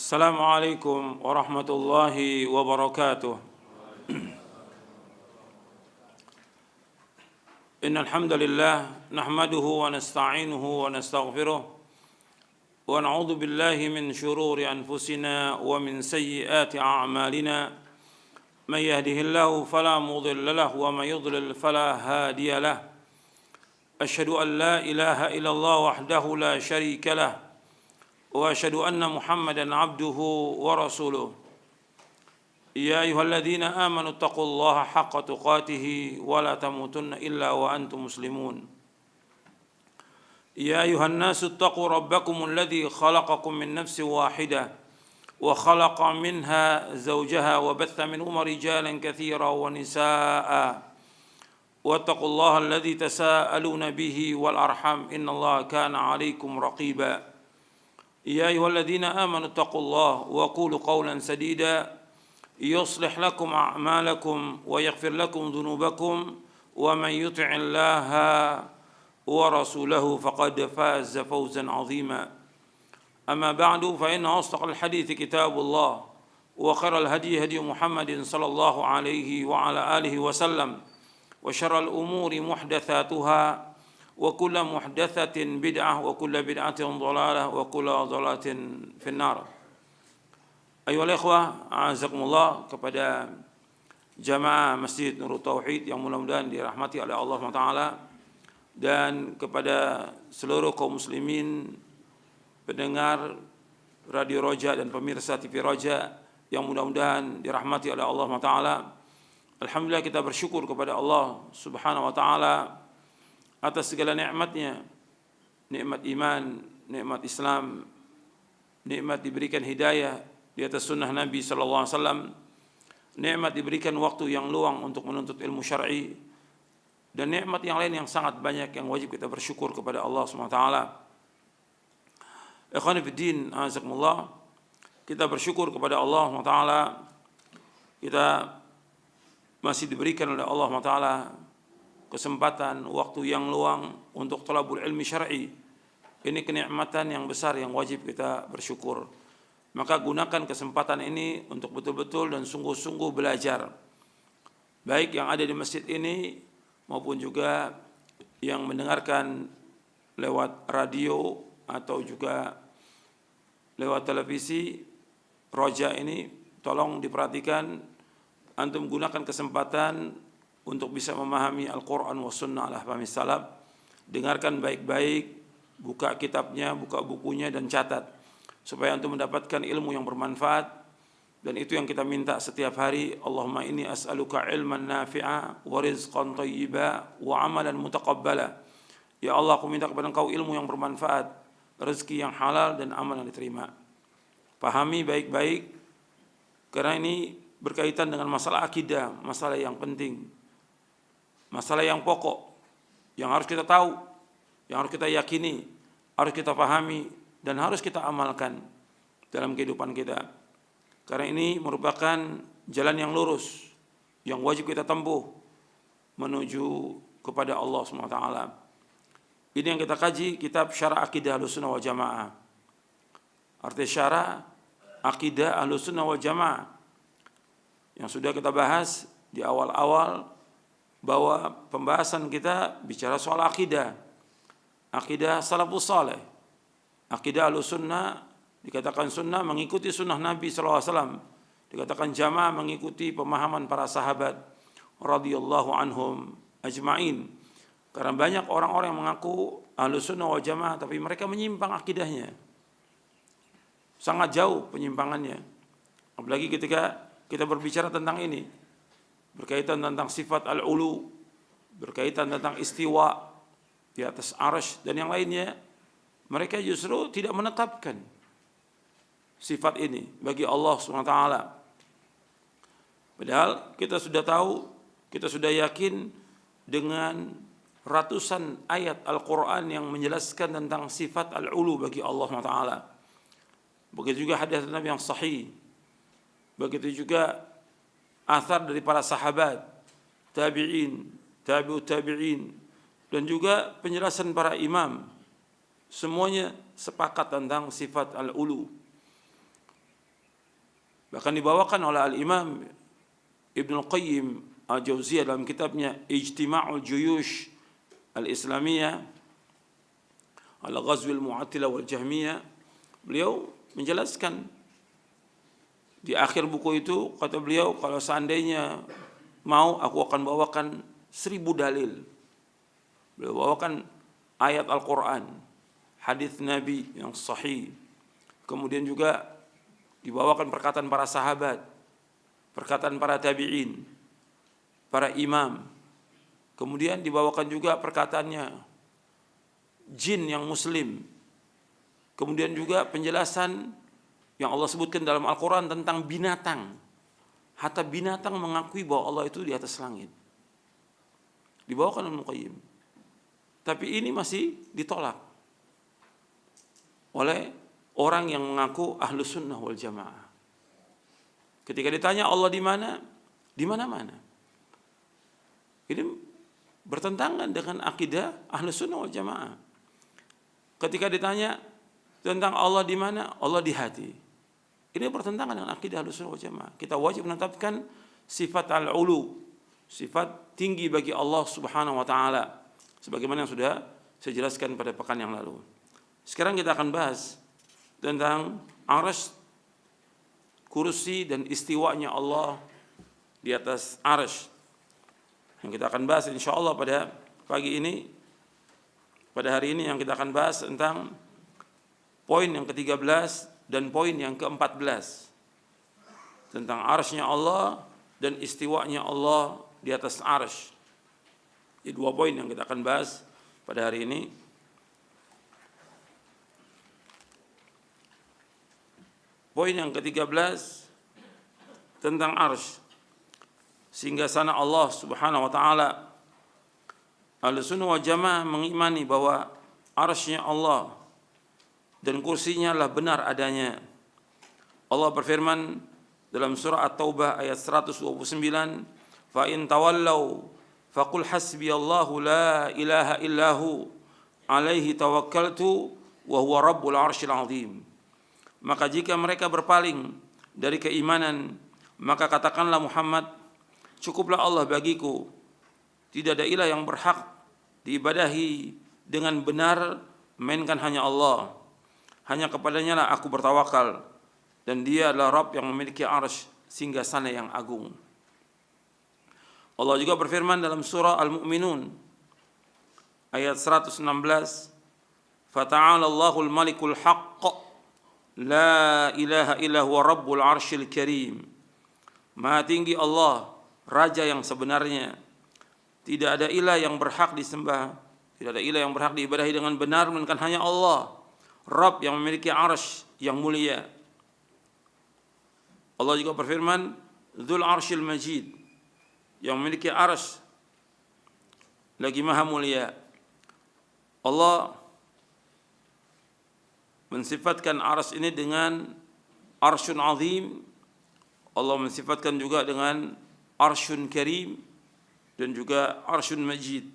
Assalamualaikum warahmatullahi wabarakatuh. Innal hamdalillah nahmaduhu wa nasta'inuhu wa nastaghfiruh wa na'udzu billahi min shururi anfusina wa min sayyiati a'malina. Man yahdihillahu fala mudilla lahu wa man yudlil fala hadiya lahu. Asyhadu an la ilaha illallah wahdahu la syarika lahu wa asyhadu anna Muhammadan abduhu wa rasuluh. Ya ayyuhalladzina amanu taqullaha haqqa tuqatih wa la tamutunna illa wa antum muslimun. Ya ayyuhan nasu taqu rabbakumul ladzi khalaqakum min nafsin wahidah wa khalaqa minha zawjaha wa batha minhuma rijalan katsiran wa nisaa'a. Wattaqullaha alladzi tasaaluna bihi wal arham innallaha kana 'alaikum raqiba. يا أيها الذين آمنوا اتقوا الله وقولوا قولا سديدا يصلح لكم أعمالكم ويغفر لكم ذنوبكم ومن يطع الله ورسوله فقد فاز فوزا عظيما. أما بعد فإن أصدق الحديث كتاب الله وخير الهدي هدي محمد صلى الله عليه وعلى آله وسلم وشر الأمور محدثاتها وكل محدثة بدعة وكل بدعة ضلالة وكل ضلالة في النار. Ayyuhal ikhwah, a'azakumullah, kepada jamaah Masjid Nurut Tauhid yang mudah-mudahan dirahmati oleh Allah SWT, dan kepada seluruh kaum muslimin pendengar Radio Roja dan pemirsa TV Roja yang mudah-mudahan dirahmati oleh Allah SWT. Alhamdulillah, kita bersyukur kepada Allah Subhanahu wa taala atas segala nikmatnya, nikmat iman, nikmat Islam, nikmat diberikan hidayah di atas sunnah Nabi sallallahu alaihi wasallam, nikmat diberikan waktu yang luang untuk menuntut ilmu syar'i, dan nikmat yang lain yang sangat banyak yang wajib kita bersyukur kepada Allah Subhanahu wa taala. Ikhwani fid din, azakumullah, kita bersyukur kepada Allah Subhanahu wa taala, kita masih diberikan oleh Allah Subhanahu wa taala kesempatan waktu yang luang untuk talabul ilmi syar'i. Ini kenikmatan yang besar yang wajib kita bersyukur. Maka gunakan kesempatan ini untuk betul-betul dan sungguh-sungguh belajar, baik yang ada di masjid ini maupun juga yang mendengarkan lewat radio atau juga lewat televisi Roja ini. Tolong diperhatikan, antum gunakan kesempatan untuk bisa memahami Al-Quran wa Sunnah ala fahmi salaf. Dengarkan baik-baik, buka kitabnya, buka bukunya, dan catat, supaya untuk mendapatkan ilmu yang bermanfaat. Dan itu yang kita minta setiap hari. Allahumma inni as'aluka ilman nafi'a wa rizqan thayyiba wa amalan mutaqabbala. Ya Allah, aku minta kepada Engkau ilmu yang bermanfaat, rezeki yang halal, dan amal yang diterima. Pahami baik-baik, karena ini berkaitan dengan masalah akidah, masalah yang penting, masalah yang pokok, yang harus kita tahu, yang harus kita yakini, harus kita pahami, dan harus kita amalkan dalam kehidupan kita. Karena ini merupakan jalan yang lurus, yang wajib kita tempuh menuju kepada Allah SWT. Ini yang kita kaji, kitab Syarah Aqidah Ahlussunnah wal Jamaah. Arti syarah Aqidah Ahlussunnah wal Jamaah yang sudah kita bahas di awal-awal, bahwa pembahasan kita bicara soal akidah, akidah salafus saleh, akidah Ahlussunnah. Dikatakan sunnah mengikuti sunnah Nabi SAW, dikatakan jamaah mengikuti pemahaman para sahabat radhiyallahu anhum ajma'in. Karena banyak orang-orang yang mengaku Ahlussunnah wal Jamaah tapi mereka menyimpang akidahnya, sangat jauh penyimpangannya. Apalagi ketika kita berbicara tentang ini, berkaitan tentang sifat al-ulu, berkaitan tentang istiwa di atas arsy dan yang lainnya, mereka justru tidak menetapkan sifat ini bagi Allah SWT. Padahal kita sudah tahu, kita sudah yakin dengan ratusan ayat Al-Quran yang menjelaskan tentang sifat al-ulu bagi Allah SWT. Begitu juga hadis Nabi yang sahih, begitu juga athar dari para sahabat, tabi'in, tabi'ut tabi'in, dan juga penjelasan para imam. Semuanya sepakat tentang sifat al-ulu. Bahkan dibawakan oleh Al-Imam Ibnu Qayyim Al-Jauziyah dalam kitabnya Ijtima'ul Juyush Al-Islamiyah Al-Ghazwil Mu'attilah wal Jahmiyah. Beliau menjelaskan di akhir buku itu, kata beliau, kalau seandainya mau aku akan bawakan 1000 dalil. Beliau bawakan ayat Al-Quran, hadis Nabi yang sahih, kemudian juga dibawakan perkataan para sahabat, perkataan para tabi'in, para imam, kemudian dibawakan juga perkataannya jin yang muslim, kemudian juga penjelasan yang Allah sebutkan dalam Al-Quran tentang binatang. Hatta binatang mengakui bahwa Allah itu di atas langit. Dibawakan Ibnu Qayyim. Tapi ini masih ditolak oleh orang yang mengaku ahlu sunnah wal jamaah. Ketika ditanya Allah di mana? Di mana-mana. Ini bertentangan dengan akidah ahlu sunnah wal jamaah. Ketika ditanya tentang Allah di mana? Allah di hati. Ini bertentangan dengan akidah ahlu sunnah wal jamaah. Kita wajib menetapkan sifat al-ulu, sifat tinggi bagi Allah subhanahu wa ta'ala, sebagaimana yang sudah saya jelaskan pada pekan yang lalu. Sekarang kita akan bahas tentang arsy, kursi dan istiwanya Allah di atas arsy. Yang kita akan bahas insyaallah pada pagi ini, pada hari ini, yang kita akan bahas tentang poin yang ke-13 dan poin yang ke-14 tentang arsy-nya Allah dan istiwanya Allah di atas arsy. Ini 2 poin yang kita akan bahas pada hari ini. Poin yang ke-13 tentang arsy. Sehingga sana Allah subhanahu wa ta'ala, Ahlussunnah wal Jamaah mengimani bahwa arsy-nya Allah dan kursinya adalah benar adanya. Allah berfirman dalam surah At-Taubah ayat 129, "Fa in tawallau faqul hasbiyallahu la ilaha illahu alaihi tawakkaltu wa huwa rabbul arsyil azim." Maka jika mereka berpaling dari keimanan, maka katakanlah Muhammad, cukuplah Allah bagiku, tidak ada ilah yang berhak diibadahi dengan benar melainkan hanya Allah. Hanya kepadanya lah aku bertawakal, dan dia adalah Rabb yang memiliki arsy singgasana yang agung. Allah juga berfirman dalam surah Al-Mu'minun ayat 116, "Fata'ala Allahul Malikul Haqq la ilaha illa huwa rabbul arsyil karim." Maha tinggi Allah, Raja yang sebenarnya. Tidak ada ilah yang berhak disembah, tidak ada ilah yang berhak diibadahi dengan benar melainkan hanya Allah, Rabb yang memiliki arsy yang mulia. Allah juga berfirman, "Dzul arsyil majid," yang memiliki arsy lagi maha mulia. Allah mensifatkan arsy ini dengan arsyun azim. Allah mensifatkan juga dengan arsyun karim dan juga arsyun majid.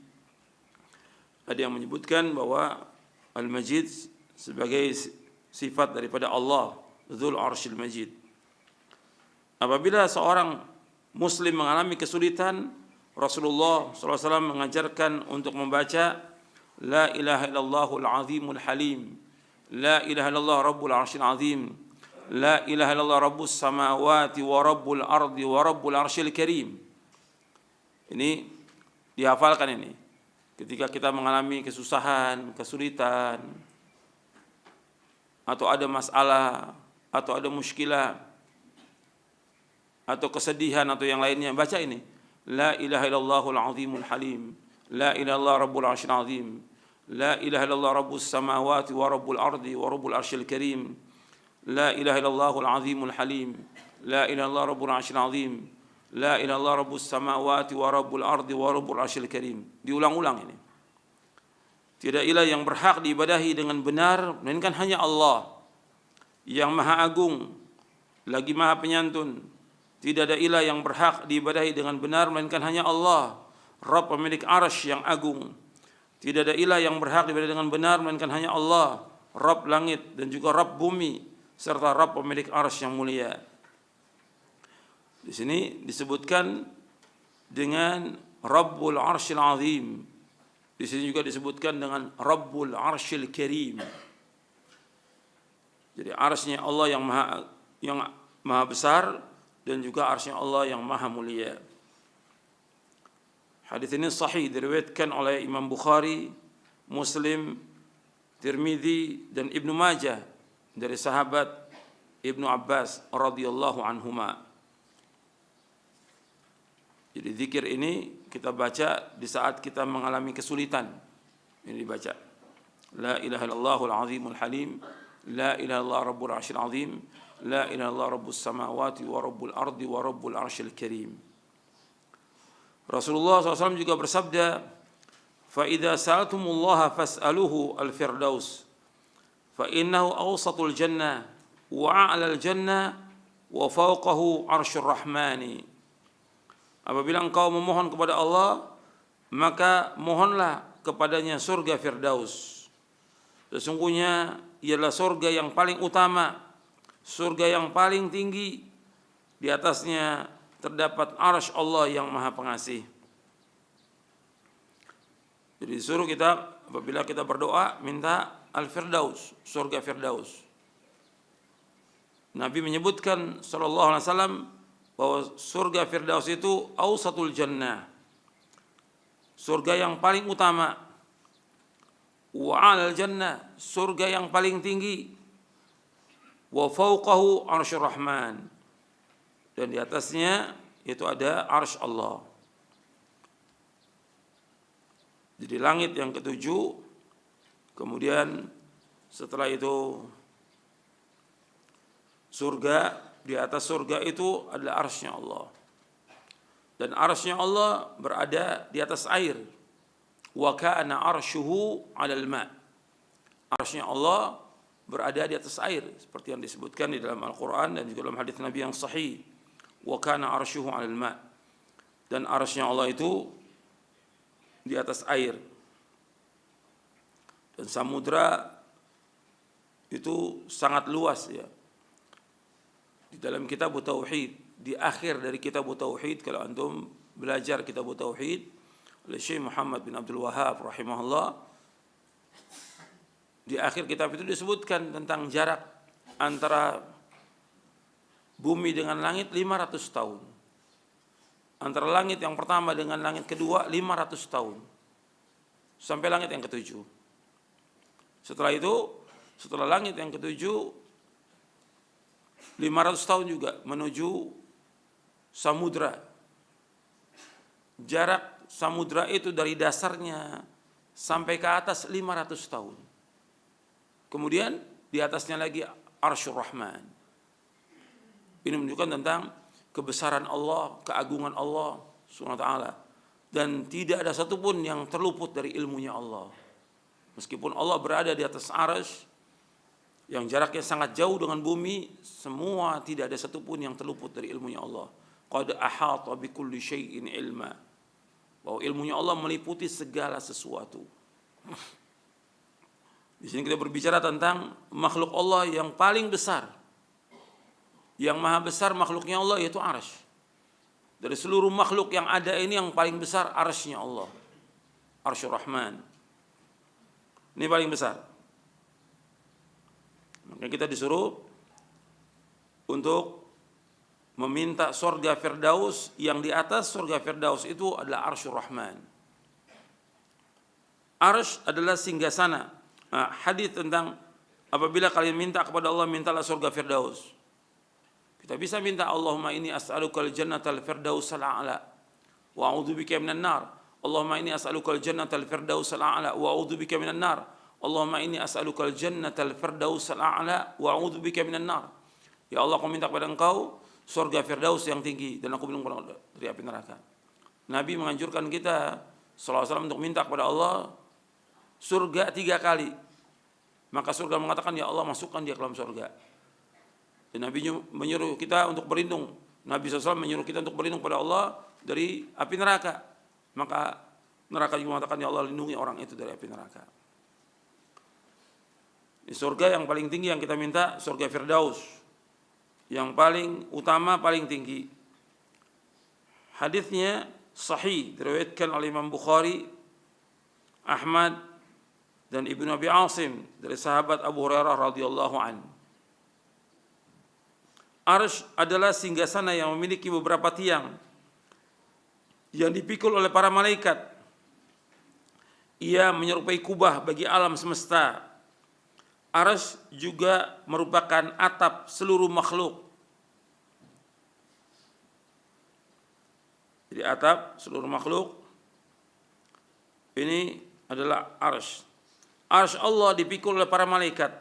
Ada yang menyebutkan bahwa al-majid sebagai sifat daripada Allah, dzul arsyil majid. Apabila seorang muslim mengalami kesulitan, Rasulullah SAW mengajarkan untuk membaca la ilaha illallahul azimul halim, la ilaha illallah rabbul arsyil azim, la ilaha illallah rabbus samawati wa rabbul ardi wa rabbul arsyil karim. Ini dihafalkan ini. Ketika kita mengalami kesusahan, kesulitan, atau ada masalah, atau ada muskilah, atau kesedihan atau yang lainnya, baca ini. La ilaha illallahul azimul halim, la ilaha illallah rabbul arsyil azim, la ilaha illallah rabbus samawati wa rabbul ardi wa rabbul arsyil karim, la ilaha illallahul azimul halim, la ilaha illallah rabbul arsyil azim, la ilaha illallah rabbus samawati wa rabbul ardi wa rabbul arsyil karim. Diulang-ulang ini. Tidak ilah yang berhak diibadahi dengan benar melainkan hanya Allah yang maha agung lagi maha penyantun. Tidak ada ilah yang berhak diibadahi dengan benar melainkan hanya Allah, Rabb pemilik arsy yang agung. Tidak ada ilah yang berhak diibadahi dengan benar melainkan hanya Allah, Rabb langit dan juga Rabb bumi, serta Rabb pemilik arsy yang mulia. Di sini disebutkan dengan Rabbul Arsyil Azim. Di sini juga disebutkan dengan Rabbul Arsyil Karim. Jadi arsy-Nya Allah yang maha besar dan juga arsy-Nya Allah yang maha mulia. Hadis ini sahih diriwayatkan oleh Imam Bukhari, Muslim, Tirmidzi dan Ibnu Majah dari sahabat Ibnu Abbas radhiyallahu anhuma. Jadi zikir ini kita baca di saat kita mengalami kesulitan. Ini dibaca. La ilaha illallahul azimul halim, la ilaha illallah rabbul arsyil azim, la ilaha illallah rabbus samawati wa rabbul ardi wa rabbul arsyil karim. Rasulullah SAW juga bersabda, fa idza sa'altumullaha fas'aluhu al-firdaus fa innahu awsatul jannah wa a'lal jannah wa fawqahu arsyur rahmani. Apabila engkau memohon kepada Allah, maka mohonlah kepadanya surga Firdaus. Sesungguhnya ialah surga yang paling utama, surga yang paling tinggi. Di atasnya terdapat arsy Allah yang maha pengasih. Jadi disuruh kita apabila kita berdoa minta Al-Firdaus, surga Firdaus. Nabi menyebutkan sallallahu alaihi wasallam bahwa surga Firdaus itu awsatul jannah, surga yang paling utama, wa alal jannah, surga yang paling tinggi, wa fawqahu arsyur rahman, dan di atasnya itu ada arsy Allah. Jadi langit yang ketujuh, kemudian setelah itu surga, di atas surga itu adalah arsy-Nya Allah. Dan arsy-Nya Allah berada di atas air. Wa kana arsyuhu 'alal ma'. Arsy-Nya Allah berada di atas air seperti yang disebutkan di dalam Al-Qur'an dan juga dalam hadis Nabi yang sahih. Wa kana arsyuhu 'alal ma'. Dan arsy-Nya Allah itu di atas air. Dan samudra itu sangat luas ya. Di dalam kitab Tauhid, di akhir dari kitab Tauhid, kalau antum belajar kitab Tauhid oleh Syekh Muhammad bin Abdul Wahhab rahimahullah, di akhir kitab itu disebutkan tentang jarak antara bumi dengan langit 500 tahun. Antara langit yang pertama dengan langit kedua 500 tahun. Sampai langit yang ketujuh. Setelah itu, setelah langit yang ketujuh 500 tahun juga menuju samudra. Jarak samudra itu dari dasarnya sampai ke atas 500 tahun. Kemudian di atasnya lagi arsyur rahman. Ini menunjukkan tentang kebesaran Allah, keagungan Allah Subhanahu wa taala, dan tidak ada satupun yang terluput dari ilmunya Allah. Meskipun Allah berada di atas arsy yang jaraknya sangat jauh dengan bumi, semua tidak ada satupun yang terluput dari ilmunya Allah. Qad ahata bikulli syai'in ilma. Bahwa ilmunya Allah meliputi segala sesuatu. Di sini kita berbicara tentang makhluk Allah yang paling besar. Yang maha besar makhluknya Allah yaitu arsy. Dari seluruh makhluk yang ada ini yang paling besar arsy-Nya Allah. Arsyur Rahman. Ini paling besar. Maka kita disuruh untuk meminta surga Firdaus, yang di atas surga Firdaus itu adalah Arsyur Rahman. Arsy adalah singgasana. Hadis tentang apabila kalian minta kepada Allah, mintalah surga Firdaus. Kita bisa minta Allahumma inni as'alukal jannatal firdausal a'la wa a'udzubika minan nar. Allahumma inni as'alukal jannatal firdausal a'la wa a'udzubika minan nar. Allahumma inni as'alukal jannatal firdausal a'la wa a'udzubika minan nar. Ya Allah, aku minta kepada Engkau surga Firdaus yang tinggi dan aku berlindung dari api neraka. Nabi menganjurkan kita sallallahu alaihi wasallam untuk minta kepada Allah surga 3 kali. Maka surga mengatakan, ya Allah, masukkan dia ke dalam surga. Dan Nabi menyuruh kita untuk berlindung. Nabi SAW menyuruh kita untuk berlindung kepada Allah dari api neraka. Maka neraka juga mengatakan, ya Allah, lindungi orang itu dari api neraka. Di surga yang paling tinggi yang kita minta surga Firdaus, yang paling utama, paling tinggi. Hadisnya sahih, diriwayatkan oleh Imam Bukhari, Ahmad, dan Ibnu Abi Asim dari sahabat Abu Hurairah radhiyallahu an. Arsy adalah singgasana yang memiliki beberapa tiang yang dipikul oleh para malaikat. Ia menyerupai kubah bagi alam semesta. Arsy juga merupakan atap seluruh makhluk. Jadi atap seluruh makhluk ini adalah arsy. Arsy Allah dipikul oleh para malaikat,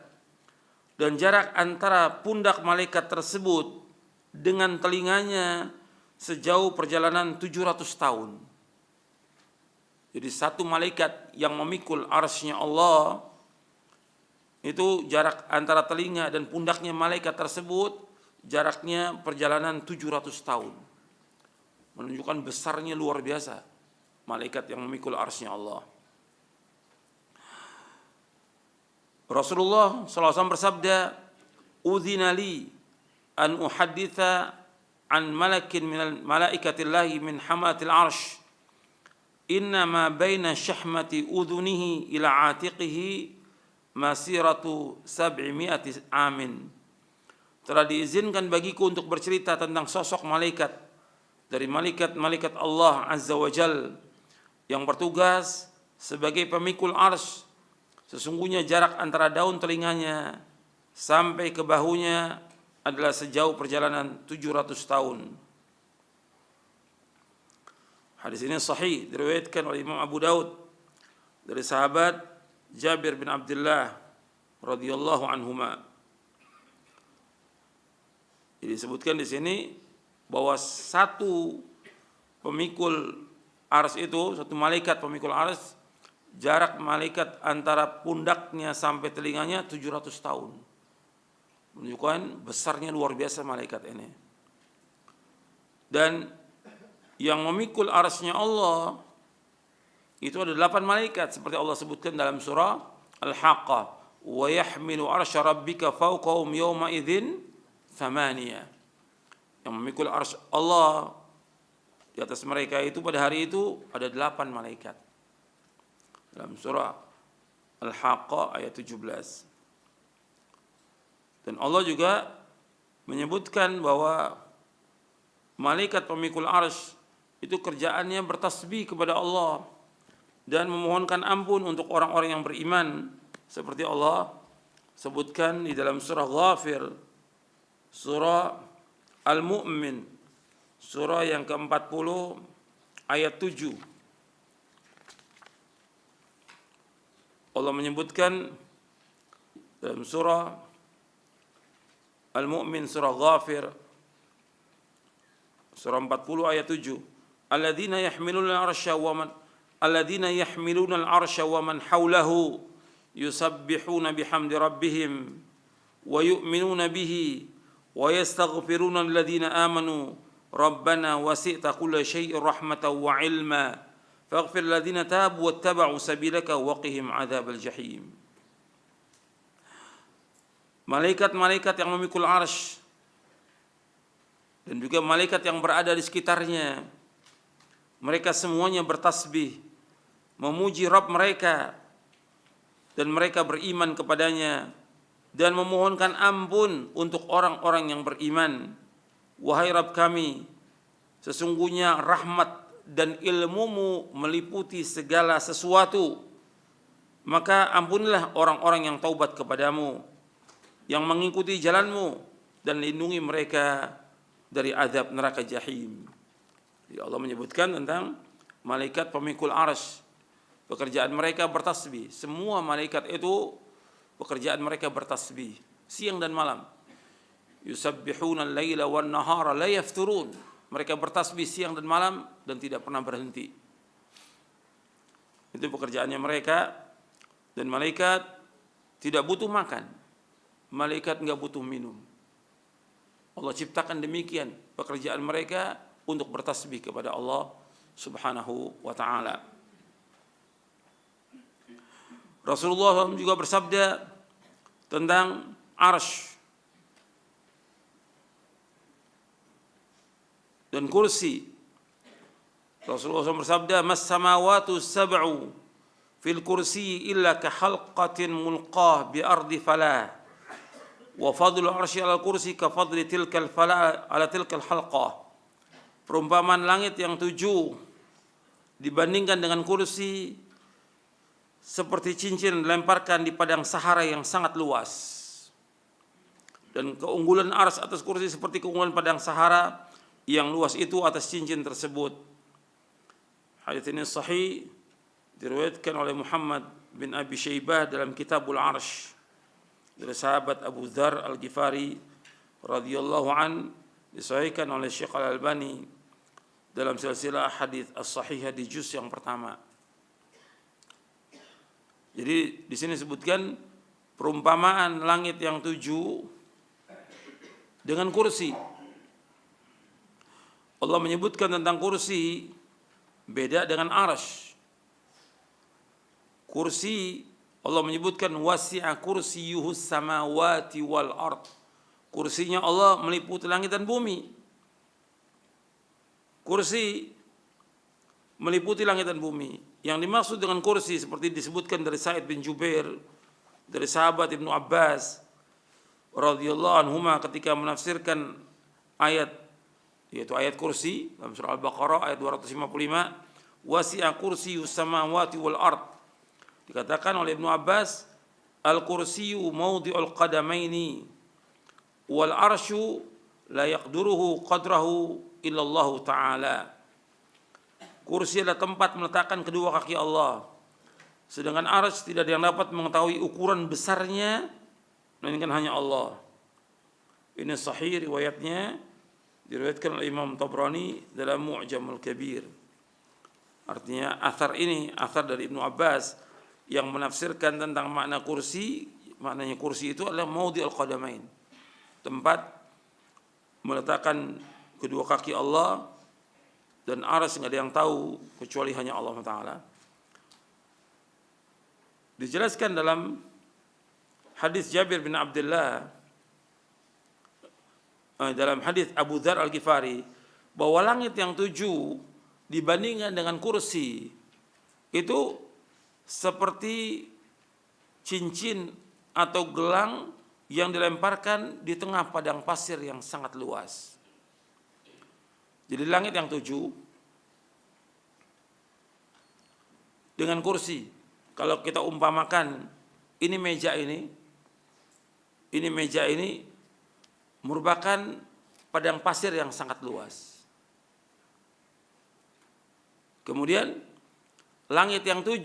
dan jarak antara pundak malaikat tersebut dengan telinganya sejauh perjalanan 700 tahun. Jadi satu malaikat yang memikul arsy-nya Allah, itu jarak antara telinga dan pundaknya malaikat tersebut jaraknya perjalanan 700 tahun. Menunjukkan besarnya luar biasa malaikat yang memikul arsy-nya Allah. Rasulullah SAW bersabda, "Udzina li an uhadditha an malakin minal malaikatillahi min hamatil arsh. Inna ma baina syahmati udhunihi ila atiqihi masiratu 700 amin." Telah diizinkan bagiku untuk bercerita tentang sosok malaikat dari malaikat-malaikat Allah Azza wa Jal yang bertugas sebagai pemikul arsy. Sesungguhnya jarak antara daun telinganya sampai ke bahunya adalah sejauh perjalanan 700 tahun. Hadis ini sahih, diriwayatkan oleh Imam Abu Daud dari sahabat Jabir bin Abdullah radhiyallahu anhuma. Jadi disebutkan di sini bahwa satu pemikul arsy itu, satu malaikat pemikul arsy, jarak malaikat antara pundaknya sampai telinganya 700 tahun. Menunjukkan besarnya luar biasa malaikat ini. Dan yang memikul arsy-nya Allah itu ada 8 malaikat seperti Allah sebutkan dalam surah Al-Haqqah, "Wa yahmilu arsya rabbika fawqahum yawma idzin thamaniyah." Yang memikul arsy Allah di atas mereka itu pada hari itu ada 8 malaikat. Dalam surah Al-Haqqah ayat 17. Dan Allah juga menyebutkan bahwa malaikat pemikul arsy itu kerjaannya bertasbih kepada Allah dan memohonkan ampun untuk orang-orang yang beriman, seperti Allah sebutkan di dalam surah Ghafir, surah Al-Mu'min, surah yang ke-40 ayat 7. Allah menyebutkan dalam surah Al-Mu'min, surah Ghafir, surah 40 ayat 7. Alladzina yahmiluna al-arsya wa man hawlahu yusabbihuna bihamdi rabbihim wa yu'minuna bihi wa yastaghfiruna alladhina amanu rabbana wasi'ta kulla syai'in rahmatan wa ilma faghfir alladhina tabu wattaba'u sabilaka wa qihim adzabal jahim. Malaikat-malaikat yang memikul arsy dan juga malaikat yang berada di sekitarnya, mereka semuanya bertasbih memuji Rabb mereka, dan mereka beriman kepadanya dan memohonkan ampun untuk orang-orang yang beriman. Wahai Rabb kami, sesungguhnya rahmat dan ilmumu meliputi segala sesuatu, maka ampunilah orang-orang yang taubat kepadamu, yang mengikuti jalanmu, dan lindungi mereka dari azab neraka jahim. Jadi Allah menyebutkan tentang malaikat pemikul arsy, pekerjaan mereka bertasbih. Semua malaikat itu pekerjaan mereka bertasbih siang dan malam. Yusabbihuna al-laila wan nahara la yafturun. Mereka bertasbih siang dan malam dan tidak pernah berhenti. Itu pekerjaannya mereka. Dan malaikat tidak butuh makan. Malaikat enggak butuh minum. Allah ciptakan demikian pekerjaan mereka untuk bertasbih kepada Allah Subhanahu wa taala. Rasulullah SAW juga bersabda tentang arsy dan kursi Rasulullah SAW bersabda, "Mas samawatu sab'u fil kursi illa ka halqatin mulqah bi ardi falah. Wa fadlu arsy 'alal kursi ka fadli tilkal falah 'ala tilkal halqah." Perumpamaan langit yang 7 dibandingkan dengan kursi seperti cincin dilemparkan di padang Sahara yang sangat luas. Dan keunggulan arsy atas kursi seperti keunggulan padang Sahara yang luas itu atas cincin tersebut. Hadits ini sahih, diriwayatkan oleh Muhammad bin Abi Syaibah dalam Kitabul Arsh dari sahabat Abu Dzar Al-Ghifari radhiyallahu an, disahihkan oleh Syekh Al-Albani dalam silsilah hadits as-sahihah di juz yang pertama. Jadi di sini disebutkan perumpamaan langit yang 7 dengan kursi. Allah menyebutkan tentang kursi beda dengan arsy. Kursi Allah menyebutkan wasi'a kursiyuhus samawati wal ard. Kursinya Allah meliputi langit dan bumi. Kursi meliputi langit dan bumi. Yang dimaksud dengan kursi seperti disebutkan dari Sa'id bin Jubair, dari sahabat Ibnu Abbas radhiyallahu anhuma ketika menafsirkan ayat, yaitu ayat kursi dalam surah Al-Baqarah ayat 255, wasi'a kursiyus samawati wal ard. Dikatakan oleh Ibnu Abbas, al-kursiyu mawdi'ul qadamaini wal arsyu la yaqduruhu qadrahu illallah ta'ala. Kursi adalah tempat meletakkan kedua kaki Allah, sedangkan arsy tidak ada yang dapat mengetahui ukuran besarnya melainkan hanya Allah. Ini sahih riwayatnya, diriwayatkan oleh Imam Tabrani dalam Mu'jamul Kabir. Artinya athar ini athar dari Ibnu Abbas yang menafsirkan tentang makna kursi. Maknanya kursi itu adalah maudhi'ul qadamain, tempat meletakkan kedua kaki Allah, dan arsy tidak ada yang tahu kecuali hanya Allah Ta'ala. Dijelaskan dalam hadis Jabir bin Abdullah, dalam hadis Abu Dzar Al-Ghifari, bahwa langit yang 7 dibandingkan dengan kursi itu seperti cincin atau gelang yang dilemparkan di tengah padang pasir yang sangat luas. Jadi langit yang 7 dengan kursi, kalau kita umpamakan ini meja ini merupakan padang pasir yang sangat luas. Kemudian langit yang 7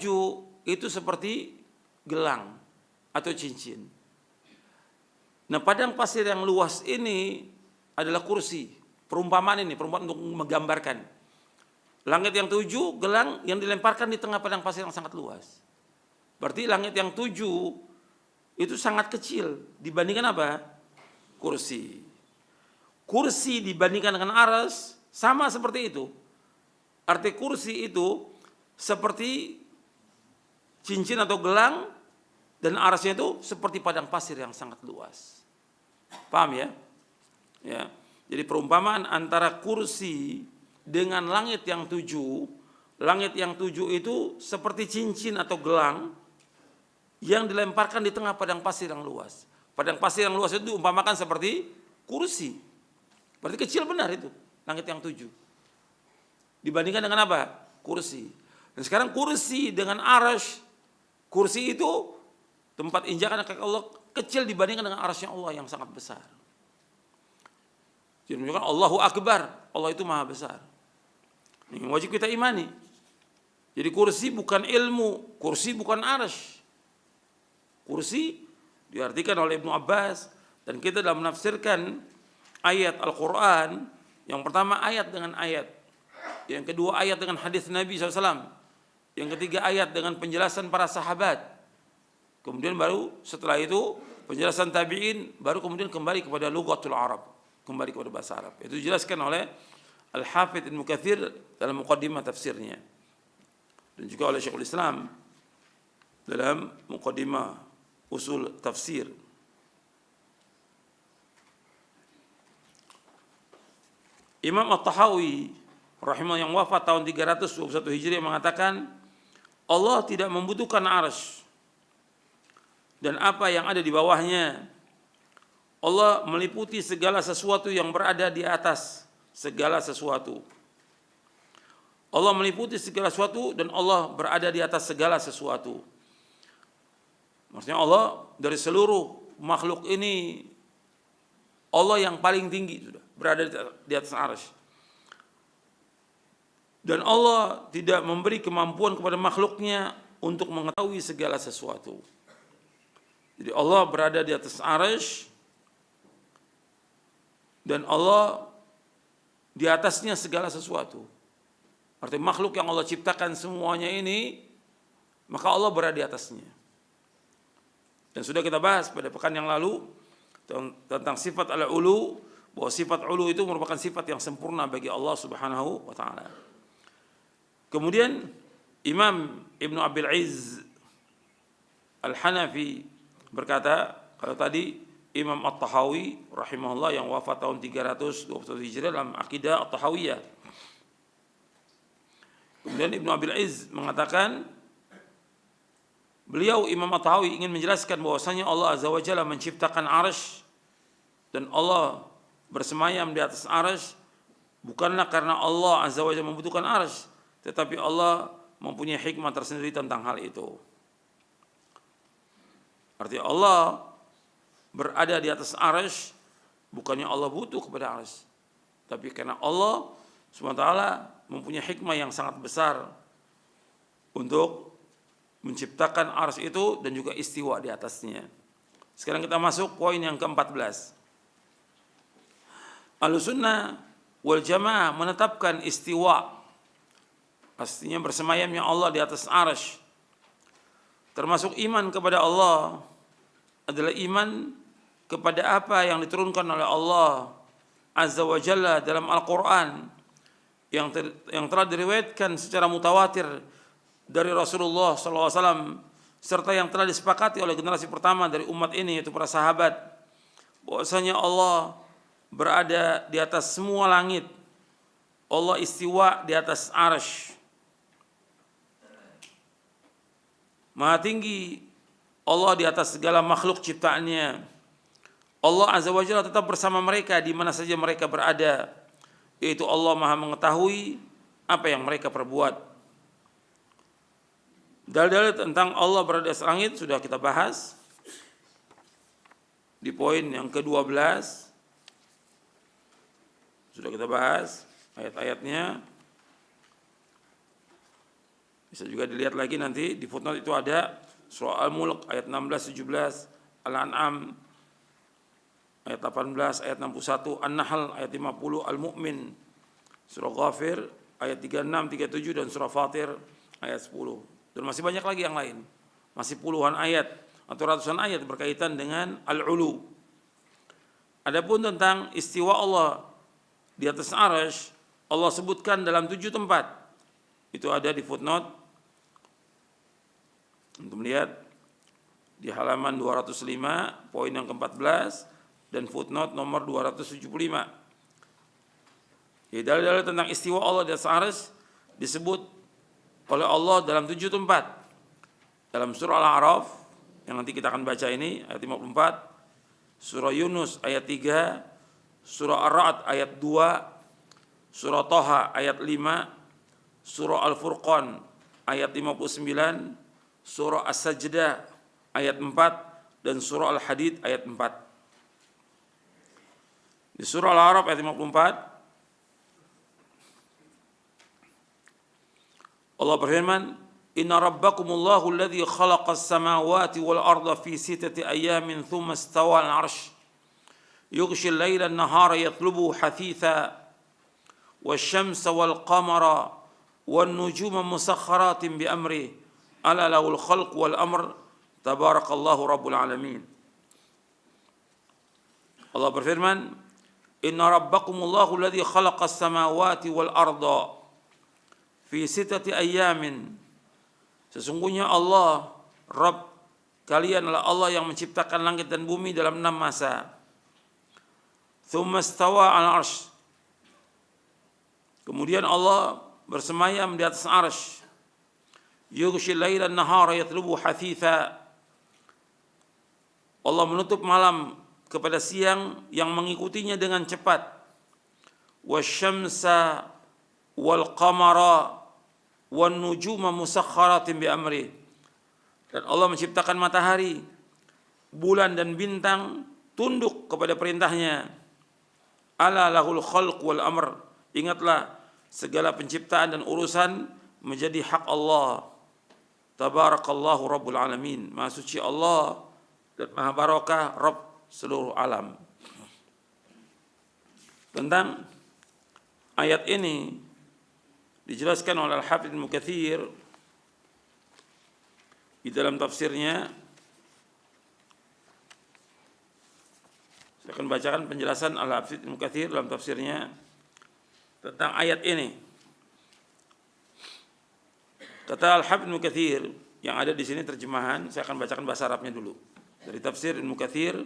itu seperti gelang atau cincin. Nah, padang pasir yang luas ini adalah kursi. Perumpamaan untuk menggambarkan langit yang 7 gelang yang dilemparkan di tengah padang pasir yang sangat luas. Berarti langit yang 7 itu sangat kecil dibandingkan apa? Kursi. Kursi dibandingkan dengan arsy sama seperti itu. Arti kursi itu seperti cincin atau gelang, dan arsy itu seperti padang pasir yang sangat luas. Paham ya? Ya. Jadi perumpamaan antara kursi dengan langit yang 7, langit yang 7 itu seperti cincin atau gelang yang dilemparkan di tengah padang pasir yang luas. Padang pasir yang luas itu diumpamakan seperti kursi. Berarti kecil benar itu, langit yang 7. Dibandingkan dengan apa? Kursi. Dan sekarang kursi dengan arsy, kursi itu tempat injakan kaki Allah kecil dibandingkan dengan arsy Allah yang sangat besar. Jadi menunjukkan Allahu Akbar, Allah itu maha besar. Ini wajib kita imani. Jadi kursi bukan ilmu, kursi bukan arsy. Kursi diartikan oleh Ibnu Abbas, dan kita dalam menafsirkan ayat Al-Quran, yang pertama ayat dengan ayat, yang kedua ayat dengan hadis Nabi SAW, yang ketiga ayat dengan penjelasan para sahabat, kemudian baru setelah itu penjelasan tabi'in, baru kemudian kembali kepada lughatul Arab, kembali kepada bahasa Arab. Itu dijelaskan oleh Al-Hafidz Ibnu Katsir dalam muqaddimah tafsirnya, dan juga oleh Syekhul Islam dalam muqaddimah usul tafsir. Imam At-Tahawi rahimahullah yang wafat tahun 321 Hijriah mengatakan, Allah tidak membutuhkan arsy dan apa yang ada di bawahnya. Allah meliputi segala sesuatu yang berada di atas segala sesuatu. Allah meliputi segala sesuatu dan Allah berada di atas segala sesuatu. Maksudnya Allah dari seluruh makhluk ini, Allah yang paling tinggi sudah berada di atas arsy. Dan Allah tidak memberi kemampuan kepada makhluknya untuk mengetahui segala sesuatu. Jadi Allah berada di atas arsy dan Allah di atasnya segala sesuatu. Artinya makhluk yang Allah ciptakan semuanya ini, maka Allah berada di atasnya. Dan sudah kita bahas pada pekan yang lalu tentang sifat al-ulu, bahwa sifat ulu itu merupakan sifat yang sempurna bagi Allah Subhanahu wa taala. Kemudian Imam Ibnu Abil Izz Al-Hanafi berkata, kalau tadi Imam At-Tahawi rahimahullah yang wafat tahun 321 Hijriah dalam akidah At-Tahawiyah. Kemudian Ibnu Abil Izz mengatakan, beliau Imam At-Tahawi ingin menjelaskan bahwasanya Allah Azza wa Jalla menciptakan arsy dan Allah bersemayam di atas arsy bukanlah karena Allah Azza wa Jalla membutuhkan arsy, tetapi Allah mempunyai hikmah tersendiri tentang hal itu. Artinya Allah berada di atas arsy bukannya Allah butuh kepada arsy, tapi karena Allah SWT mempunyai hikmah yang sangat besar untuk menciptakan arsy itu dan juga istiwa di atasnya. Sekarang kita masuk poin yang ke-14. Ahlussunnah wal Jamaah menetapkan istiwa, pastinya bersemayamnya Allah di atas arsy. Termasuk iman kepada Allah adalah iman kepada apa yang diturunkan oleh Allah Azza wa Jalla dalam Al-Quran yang telah diriwayatkan secara mutawatir dari Rasulullah SAW serta yang telah disepakati oleh generasi pertama dari umat ini, yaitu para sahabat, bahwasanya Allah berada di atas semua langit. Allah istiwa di atas arsy. Maha tinggi Allah di atas segala makhluk ciptaannya. Allah Azza wa Jalla tetap bersama mereka di mana saja mereka berada, yaitu Allah Maha mengetahui apa yang mereka perbuat. Dalil-dalil tentang Allah berada di atas langit sudah kita bahas di poin yang ke-12. Sudah kita bahas ayat-ayatnya. Bisa juga dilihat lagi nanti di footnote itu ada surah Al-Mulk ayat 16, 17, Al-An'am ayat 18, ayat 61, An-Nahl ayat 50, Al-Mu'min, surah Ghafir ayat 36, 37 dan surah Fatir ayat 10. Dan masih banyak lagi yang lain. Masih puluhan ayat atau ratusan ayat berkaitan dengan Al-Ulu. Adapun tentang istiwa Allah di atas arsy, Allah sebutkan dalam 7 tempat. Itu ada di footnote. Untuk melihat di halaman 205 poin yang ke-14 dan footnote nomor 275. Jadi dalil-dalil tentang istiwa Allah di atas arsy disebut oleh Allah dalam 7 tempat. Dalam surah Al-A'raf yang nanti kita akan baca ini ayat 54, surah Yunus ayat 3, surah Ar-Ra'd ayat 2, surah Thaha ayat 5, surah Al-Furqan ayat 59, surah As-Sajdah ayat 4 dan surah Al-Hadid ayat 4. Di surah Al-A'raf ayat 54 Allah berfirman, "Inna rabbakumullahu alladzi khalaqas samawati wal arda fi sittati ayamin thumma istawa 'alal 'arsy yughshil laila an-nahara yatlubuhu hathitha wasyamsa wal qamara wan nujuma musakhkharatin bi amri ala lahul khalq wal amr tabarakallahu rabbul alamin." Allah berfirman, "Inna rabbakumullahu alladzi khalaqas samawati wal arda fi sittati ayamin." Sesungguhnya Allah Rabb kalian adalah Allah yang menciptakan langit dan bumi dalam 6 masa. Tsumma istawa 'alal 'arsy. Kemudian Allah bersemayam di atas arsy. Yughshil laila an-nahara yatlubu hathitha. Allah menutup malam kepada siang yang mengikutinya dengan cepat. Wasyamsa wal qamara wan nujuma musakhkharatin bi amri. Dan Allah menciptakan matahari, bulan dan bintang tunduk kepada perintahnya. Ala lahul khalq wal amr. Ingatlah, segala penciptaan dan urusan menjadi hak Allah. Tabarakallahu rabbul alamin. Maha suci Allah dan maha barakah Rabb seluruh alam. Tentang ayat ini dijelaskan oleh Al-Hafidz Ibnu Katsir di dalam tafsirnya. Saya akan bacakan penjelasan Al-Hafidz Ibnu Katsir dalam tafsirnya tentang ayat ini. Kata Al-Hafidz Ibnu Katsir, yang ada di sini terjemahan, saya akan bacakan bahasa Arabnya dulu. Dari tafsir Ibnu Katsir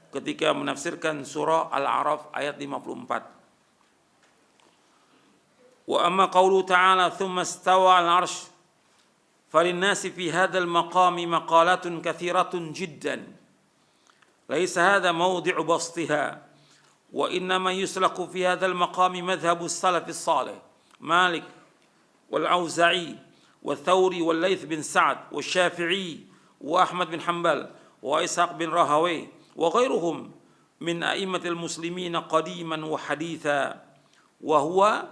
ketika menafsirkan surah Al-A'raf ayat 54. Wa amma qawlu ta'ala thumma istawa al-'arsy falinnasi fi hadzal maqami maqalatun katsiratun jiddan. Laisa hadza mawdi'u bastiha wa innama yuslaku fi hadzal maqami madhhabu as-salafis salih Malik wal Auza'i والثوري والليث بن سعد والشافعي وأحمد بن حنبل وإسحاق بن راهويه وغيرهم من أئمة المسلمين قديما وحديثا وهو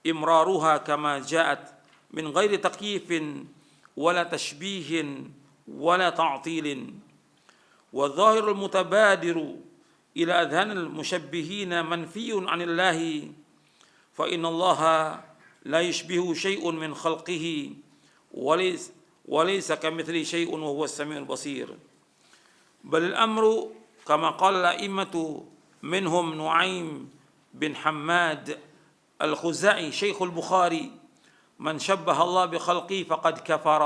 إمرارها كما جاءت من غير تكييف ولا تشبيه ولا تعطيل والظاهر المتبادر إلى أذهان المشبهين منفي عن الله فإن الله لا يشبه شيء من خلقه وليس كمثله شيء وهو السميع البصير بل الأمر كما قال الأئمة منهم نعيم بن حماد الخزاعي شيخ البخاري من شبه الله بخلقه فقد كفر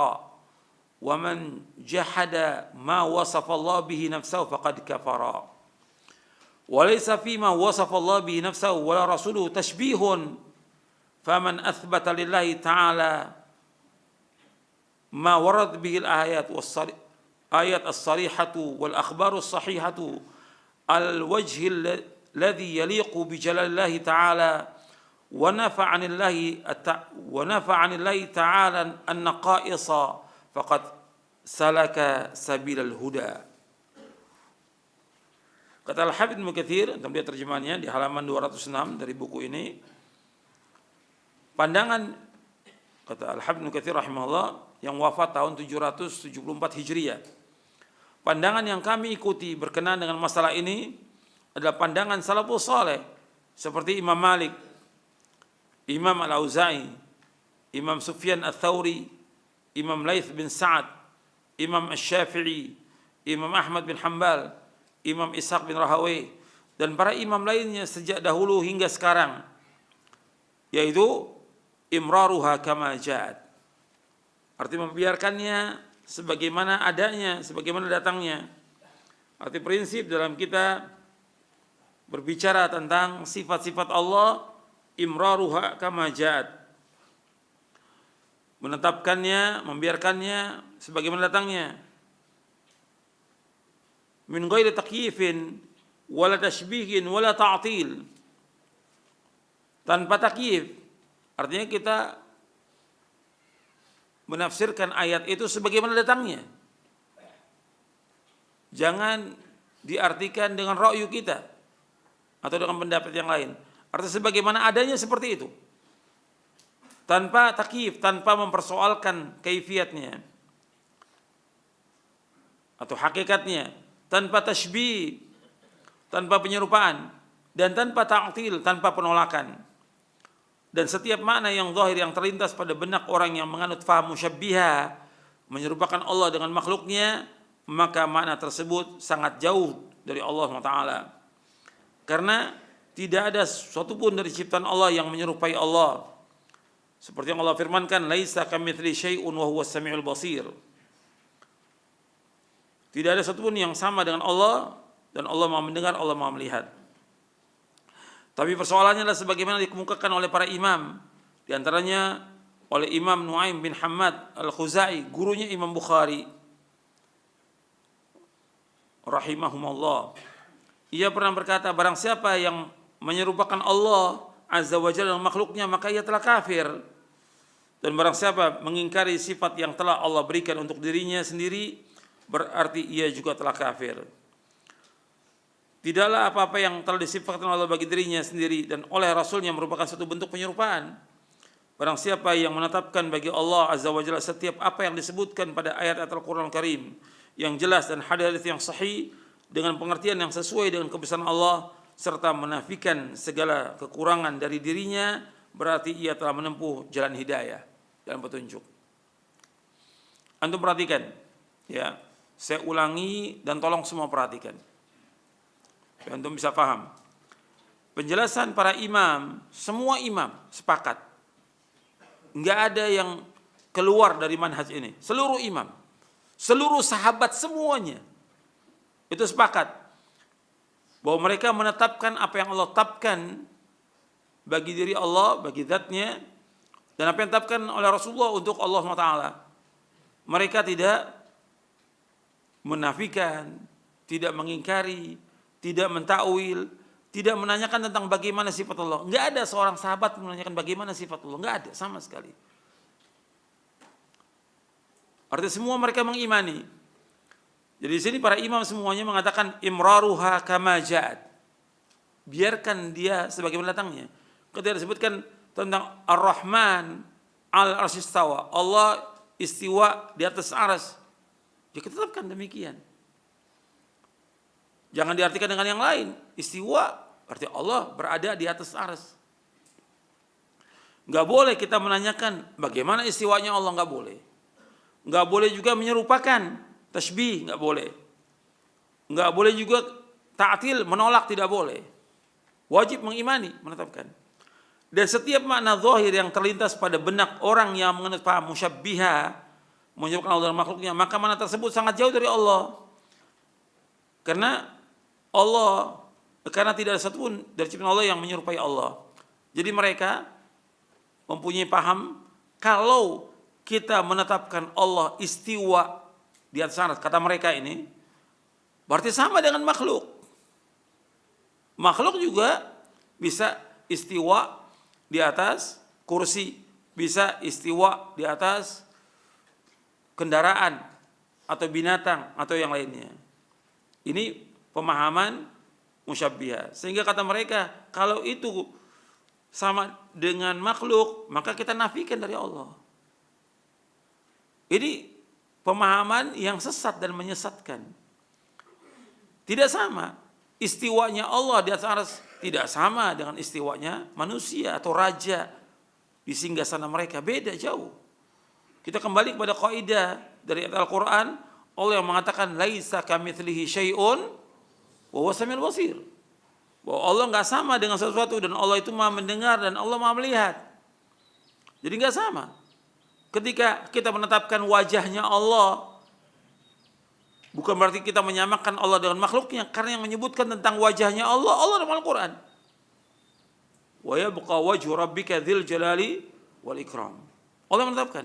ومن جحد ما وصف الله به نفسه فقد كفر وليس فيما وصف الله به نفسه ولا رسوله تشبيه فمن أثبت لله تعالى ما ورد به الآيات آيات الصريحة والأخبار الصحيحة على الوجه الذي يليق بجلال الله تعالى ونفى عن الله تعالى النقائص فقد سلك سبيل الهدى. Kata Al-Hafidz Ibnu Katsir, untuk dia terjemahannya di halaman 206 dari buku ini, pandangan kata Al-Hafidz Ibnu Katsir rahimahullah yang wafat tahun 774 Hijriah. Pandangan yang kami ikuti berkenaan dengan masalah ini adalah pandangan salafus saleh seperti Imam Malik, Imam Al-Auza'i, Imam Sufyan Ats-Tsauri, Imam Laits bin Sa'ad, Imam Asy-Syafi'i, Imam Ahmad bin Hanbal, Imam Ishaq bin Rahawayh dan para imam lainnya sejak dahulu hingga sekarang, yaitu imraruha kama ja'at. Arti membiarkannya sebagaimana adanya, sebagaimana datangnya. Arti prinsip dalam kita berbicara tentang sifat-sifat Allah, imraruha kama ja'at. Menetapkannya, membiarkannya sebagaimana datangnya. Min ghairi takyifin wala tashbihin wala ta'til. Tanpa takyif. Artinya kita menafsirkan ayat itu sebagaimana datangnya. Jangan diartikan dengan ra'yu kita atau dengan pendapat yang lain. Artinya sebagaimana adanya seperti itu. Tanpa takyif, tanpa mempersoalkan kaifiatnya atau hakikatnya, tanpa tashbih, tanpa penyerupaan, dan tanpa ta'til, tanpa penolakan. Dan setiap makna yang zahir yang terlintas pada benak orang yang menganut faham musyabbiha, menyerupakan Allah dengan makhluknya, maka makna tersebut sangat jauh dari Allah SWT. Karena tidak ada sesuatu pun dari ciptaan Allah yang menyerupai Allah. Seperti yang Allah firmankan, laisa kamitslihi syai'un wa huwas samiul basir. Tidak ada sesuatu pun yang sama dengan Allah, dan Allah Maha mendengar, Allah Maha melihat. Tapi persoalannya adalah sebagaimana dikemukakan oleh para imam, di antaranya oleh Imam Nuaim bin Hammad Al-Khuzai, gurunya Imam Bukhari rahimahumullah. Ia pernah berkata, barang siapa yang menyerupakan Allah Azza wa Jalla dengan makhluknya, maka ia telah kafir. Dan barang siapa mengingkari sifat yang telah Allah berikan untuk dirinya sendiri, berarti ia juga telah kafir. Tidaklah apa-apa yang telah disifatkan Allah bagi dirinya sendiri dan oleh Rasulnya merupakan satu bentuk penyerupaan. Barang siapa yang menetapkan bagi Allah Azza wa Jalla setiap apa yang disebutkan pada ayat-ayat Al-Quran Karim yang jelas dan hadis yang sahih dengan pengertian yang sesuai dengan kebesaran Allah, serta menafikan segala kekurangan dari dirinya, berarti ia telah menempuh jalan hidayah, jalan petunjuk. Antum perhatikan, ya, saya ulangi dan tolong semua perhatikan. Antum bisa paham. Penjelasan para imam, semua imam sepakat. Enggak ada yang keluar dari manhaj ini. Seluruh imam, seluruh sahabat semuanya itu sepakat bahwa mereka menetapkan apa yang Allah tetapkan bagi diri Allah, bagi zatnya, dan apa yang ditetapkan oleh Rasulullah untuk Allah SWT. Mereka tidak menafikan, tidak mengingkari, tidak mentakwil, tidak menanyakan tentang bagaimana sifat Allah. Enggak ada seorang sahabat menanyakan bagaimana sifat Allah, enggak ada sama sekali. Artinya semua mereka mengimani. Jadi di sini para imam semuanya mengatakan imraruha kama ja'at. Biarkan dia sebagaimana datangnya. Ketika disebutkan tentang Ar-Rahman al-Arsy istawa, Allah istiwa di atas arsy, ya kita tetapkan demikian. Jangan diartikan dengan yang lain. Istiwa berarti Allah berada di atas arsy. Enggak boleh kita menanyakan bagaimana istiwanya Allah, enggak boleh. Enggak boleh juga menyerupakan, tasbih enggak boleh. Enggak boleh juga ta'til, menolak, tidak boleh. Wajib mengimani, menetapkan. Dan setiap makna zahir yang terlintas pada benak orang yang mengenal paham musyabbiha, menyerupakan Allah dengan makhluknya, maka makna tersebut sangat jauh dari Allah. Karena tidak ada satupun dari ciptaan Allah yang menyerupai Allah. Jadi mereka mempunyai paham kalau kita menetapkan Allah istiwa di atas arsy, kata mereka ini, berarti sama dengan makhluk. Makhluk juga bisa istiwa di atas kursi, bisa istiwa di atas kendaraan atau binatang atau yang lainnya. Ini pemahaman musyabbiha. Sehingga kata mereka, kalau itu sama dengan makhluk, maka kita nafikan dari Allah. Ini pemahaman yang sesat dan menyesatkan. Tidak sama. Istiwanya Allah di atas arsy tidak sama dengan istiwanya manusia atau raja di singgasana mereka. Beda jauh. Kita kembali kepada kaidah dari Al-Quran. Allah yang mengatakan laisa kamitslihi syai'un wa huwas samiul basir. Bahwa Allah enggak sama dengan sesuatu dan Allah itu Maha mendengar dan Allah Maha melihat. Jadi enggak sama. Ketika kita menetapkan wajahnya Allah, bukan berarti kita menyamakan Allah dengan makhluknya, karena yang menyebutkan tentang wajahnya Allah dalam Al-Quran. Wa yabqa wajhu rabbika dzil jalali wal ikram. Allah menetapkan.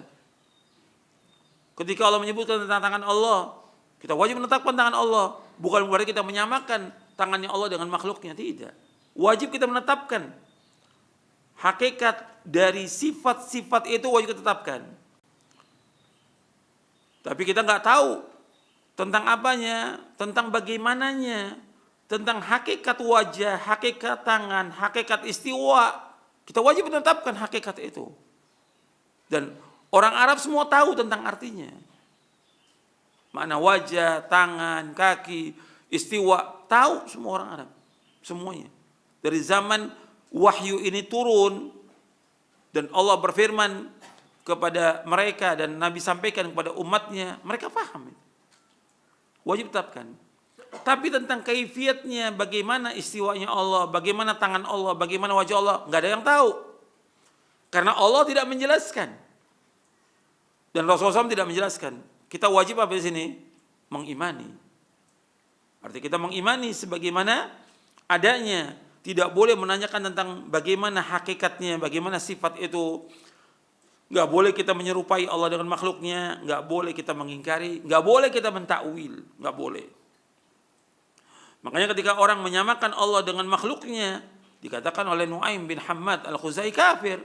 Ketika Allah menyebutkan tentang tangan Allah, kita wajib menetapkan tangan Allah. Bukan berarti kita menyamakan tangannya Allah dengan makhluknya, tidak. Wajib kita menetapkan. Hakikat dari sifat-sifat itu wajib kita tetapkan. Tapi kita nggak tahu tentang apanya, tentang bagaimananya, tentang hakikat wajah, hakikat tangan, hakikat istiwa. Kita wajib menetapkan hakikat itu. Dan orang Arab semua tahu tentang artinya. Makna wajah, tangan, kaki, istiwa, tahu semua orang Arab. Semuanya. Dari zaman wahyu ini turun dan Allah berfirman kepada mereka dan Nabi sampaikan kepada umatnya, mereka paham. Wajib tetapkan. Tapi tentang kaifiatnya, bagaimana istiwanya Allah, bagaimana tangan Allah, bagaimana wajah Allah, nggak ada yang tahu. Karena Allah tidak menjelaskan. Dan Rasulullah SAW tidak menjelaskan. Kita wajib apa di sini? Mengimani. Artinya kita mengimani sebagaimana adanya. tidak boleh menanyakan tentang bagaimana hakikatnya, bagaimana sifat itu. Nggak boleh kita menyerupai Allah dengan makhluknya, nggak boleh kita mengingkari, nggak boleh kita mentakwil, nggak boleh. Makanya ketika orang menyamakan Allah dengan makhluknya, dikatakan oleh Nuaim bin Hammad al-Khuzai kafir.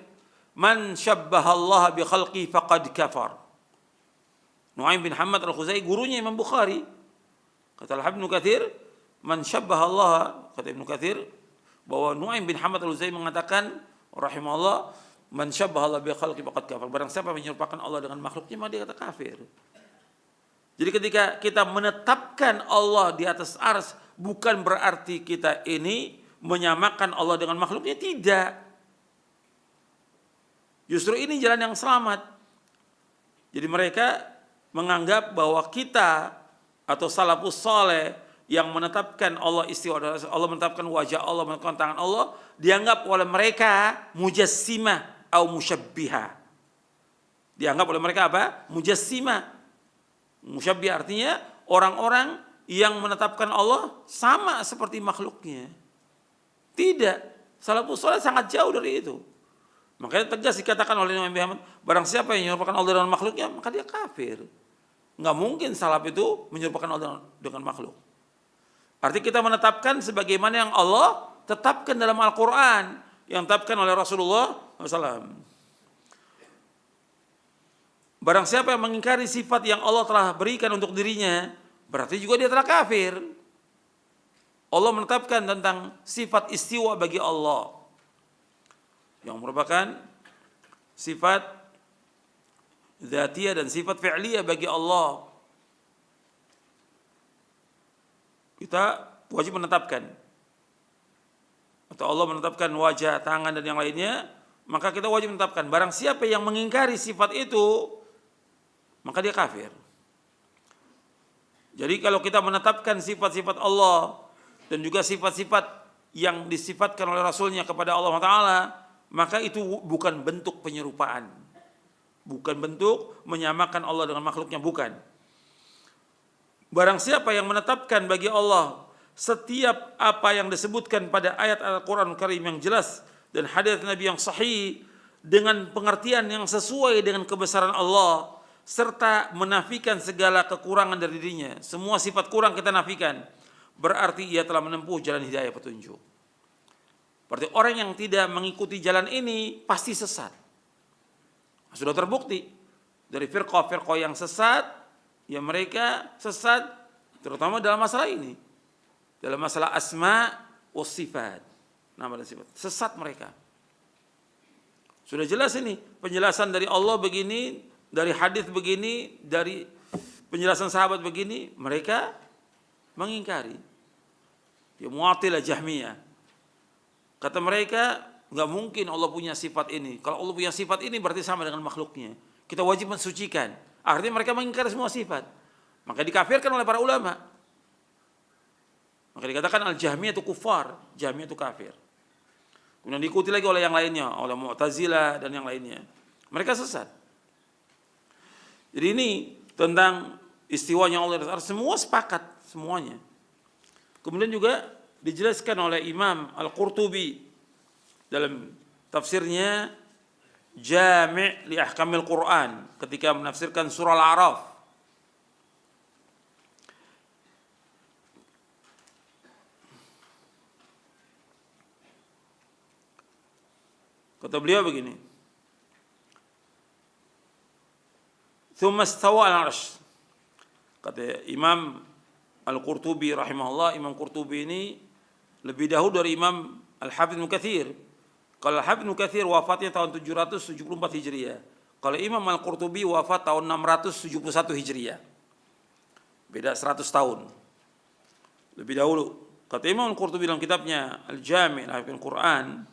Man syabbaha Allah bi khalqi faqad kafar. Nuaim bin Hammad al-Khuzai gurunya Imam Bukhari. Kata Ibnu Katsir, man syabbaha Allah, kata Ibnu Katsir, bahwa Nuaim bin Hammad al-Khuzai mengatakan rahimahullah, man syabbaha Allah bi khalqi faqad kafar. Barang siapa menyerupakan Allah dengan makhluknya, maka dia kata kafir. Jadi ketika kita menetapkan Allah di atas arsy, bukan berarti kita ini menyamakan Allah dengan makhluknya, tidak. Justru ini jalan yang selamat. Jadi mereka menganggap bahwa kita atau salafus saleh yang menetapkan Allah istiwa, Allah menetapkan wajah Allah, menetapkan tangan Allah, dianggap oleh mereka mujassimah atau musyabbihah. Dianggap oleh mereka apa? Mujassimah. Musyabbihah artinya orang-orang yang menetapkan Allah sama seperti makhluknya. Tidak. Salafus saleh sangat jauh dari itu. Makanya tegas dikatakan oleh Imam Ahmad, barang siapa yang menyerupakan Allah dengan makhluknya, maka dia kafir. Nggak mungkin salaf itu menyerupakan Allah dengan makhluk. Artinya kita menetapkan sebagaimana yang Allah tetapkan dalam Al-Quran, yang ditetapkan oleh Rasulullah SAW. Barang siapa yang mengingkari sifat yang Allah telah berikan untuk dirinya, berarti juga dia telah kafir. Allah menetapkan tentang sifat istiwa bagi Allah, yang merupakan sifat dzatiyah dan sifat fi'liyah bagi Allah. Kita wajib menetapkan. Atau Allah menetapkan wajah, tangan dan yang lainnya, maka kita wajib menetapkan. Barang siapa yang mengingkari sifat itu, maka dia kafir. Jadi kalau kita menetapkan sifat-sifat Allah dan juga sifat-sifat yang disifatkan oleh Rasulnya kepada Allah Ta'ala, maka itu bukan bentuk penyerupaan. Bukan bentuk menyamakan Allah dengan makhluknya, bukan. Barang siapa yang menetapkan bagi Allah setiap apa yang disebutkan pada ayat Al-Quran Karim yang jelas dan hadits Nabi yang sahih dengan pengertian yang sesuai dengan kebesaran Allah, serta menafikan segala kekurangan dari dirinya, semua sifat kurang kita nafikan, berarti ia telah menempuh jalan hidayah petunjuk. Berarti orang yang tidak mengikuti jalan ini pasti sesat. Sudah terbukti dari firqah-firqah yang sesat, ya mereka sesat terutama dalam masalah ini, dalam masalah asma wa sifat, nama dan sifat. Sesat mereka. Sudah jelas ini penjelasan dari Allah begini, dari hadis begini, dari penjelasan sahabat begini, mereka mengingkari. Ya Mu'attilah, Jahmiyah. Kata mereka, nggak mungkin Allah punya sifat ini. Kalau Allah punya sifat ini berarti sama dengan makhluknya. Kita wajib mensucikan. Artinya mereka mengingkari semua sifat. Maka dikafirkan oleh para ulama. Maka dikatakan al-Jahmiyah itu kufar, Jahmiyah itu kafir. Kemudian diikuti lagi oleh yang lainnya, oleh Mu'tazilah dan yang lainnya. Mereka sesat. Jadi ini tentang istiwanya Allah, semua sepakat semuanya. Kemudian juga dijelaskan oleh Imam Al-Qurtubi dalam tafsirnya Jami' li Ahkamil Quran ketika menafsirkan surah Al-A'raf. Kata beliau begini, Tsumma istawa al-'arsy. Kata Imam Al-Qurtubi rahimahullah, Imam Qurtubi ini lebih dahulu dari Imam Al-Hafidz Ibnu Katsir. Kalau Al-Hafidz Ibnu Katsir wafatnya tahun 774 Hijriah. Kalau Imam Al-Qurtubi wafat tahun 671 Hijriah. Beda 100 tahun. Lebih dahulu. Kata Imam Al-Qurtubi dalam kitabnya Al-Jami' Al Quran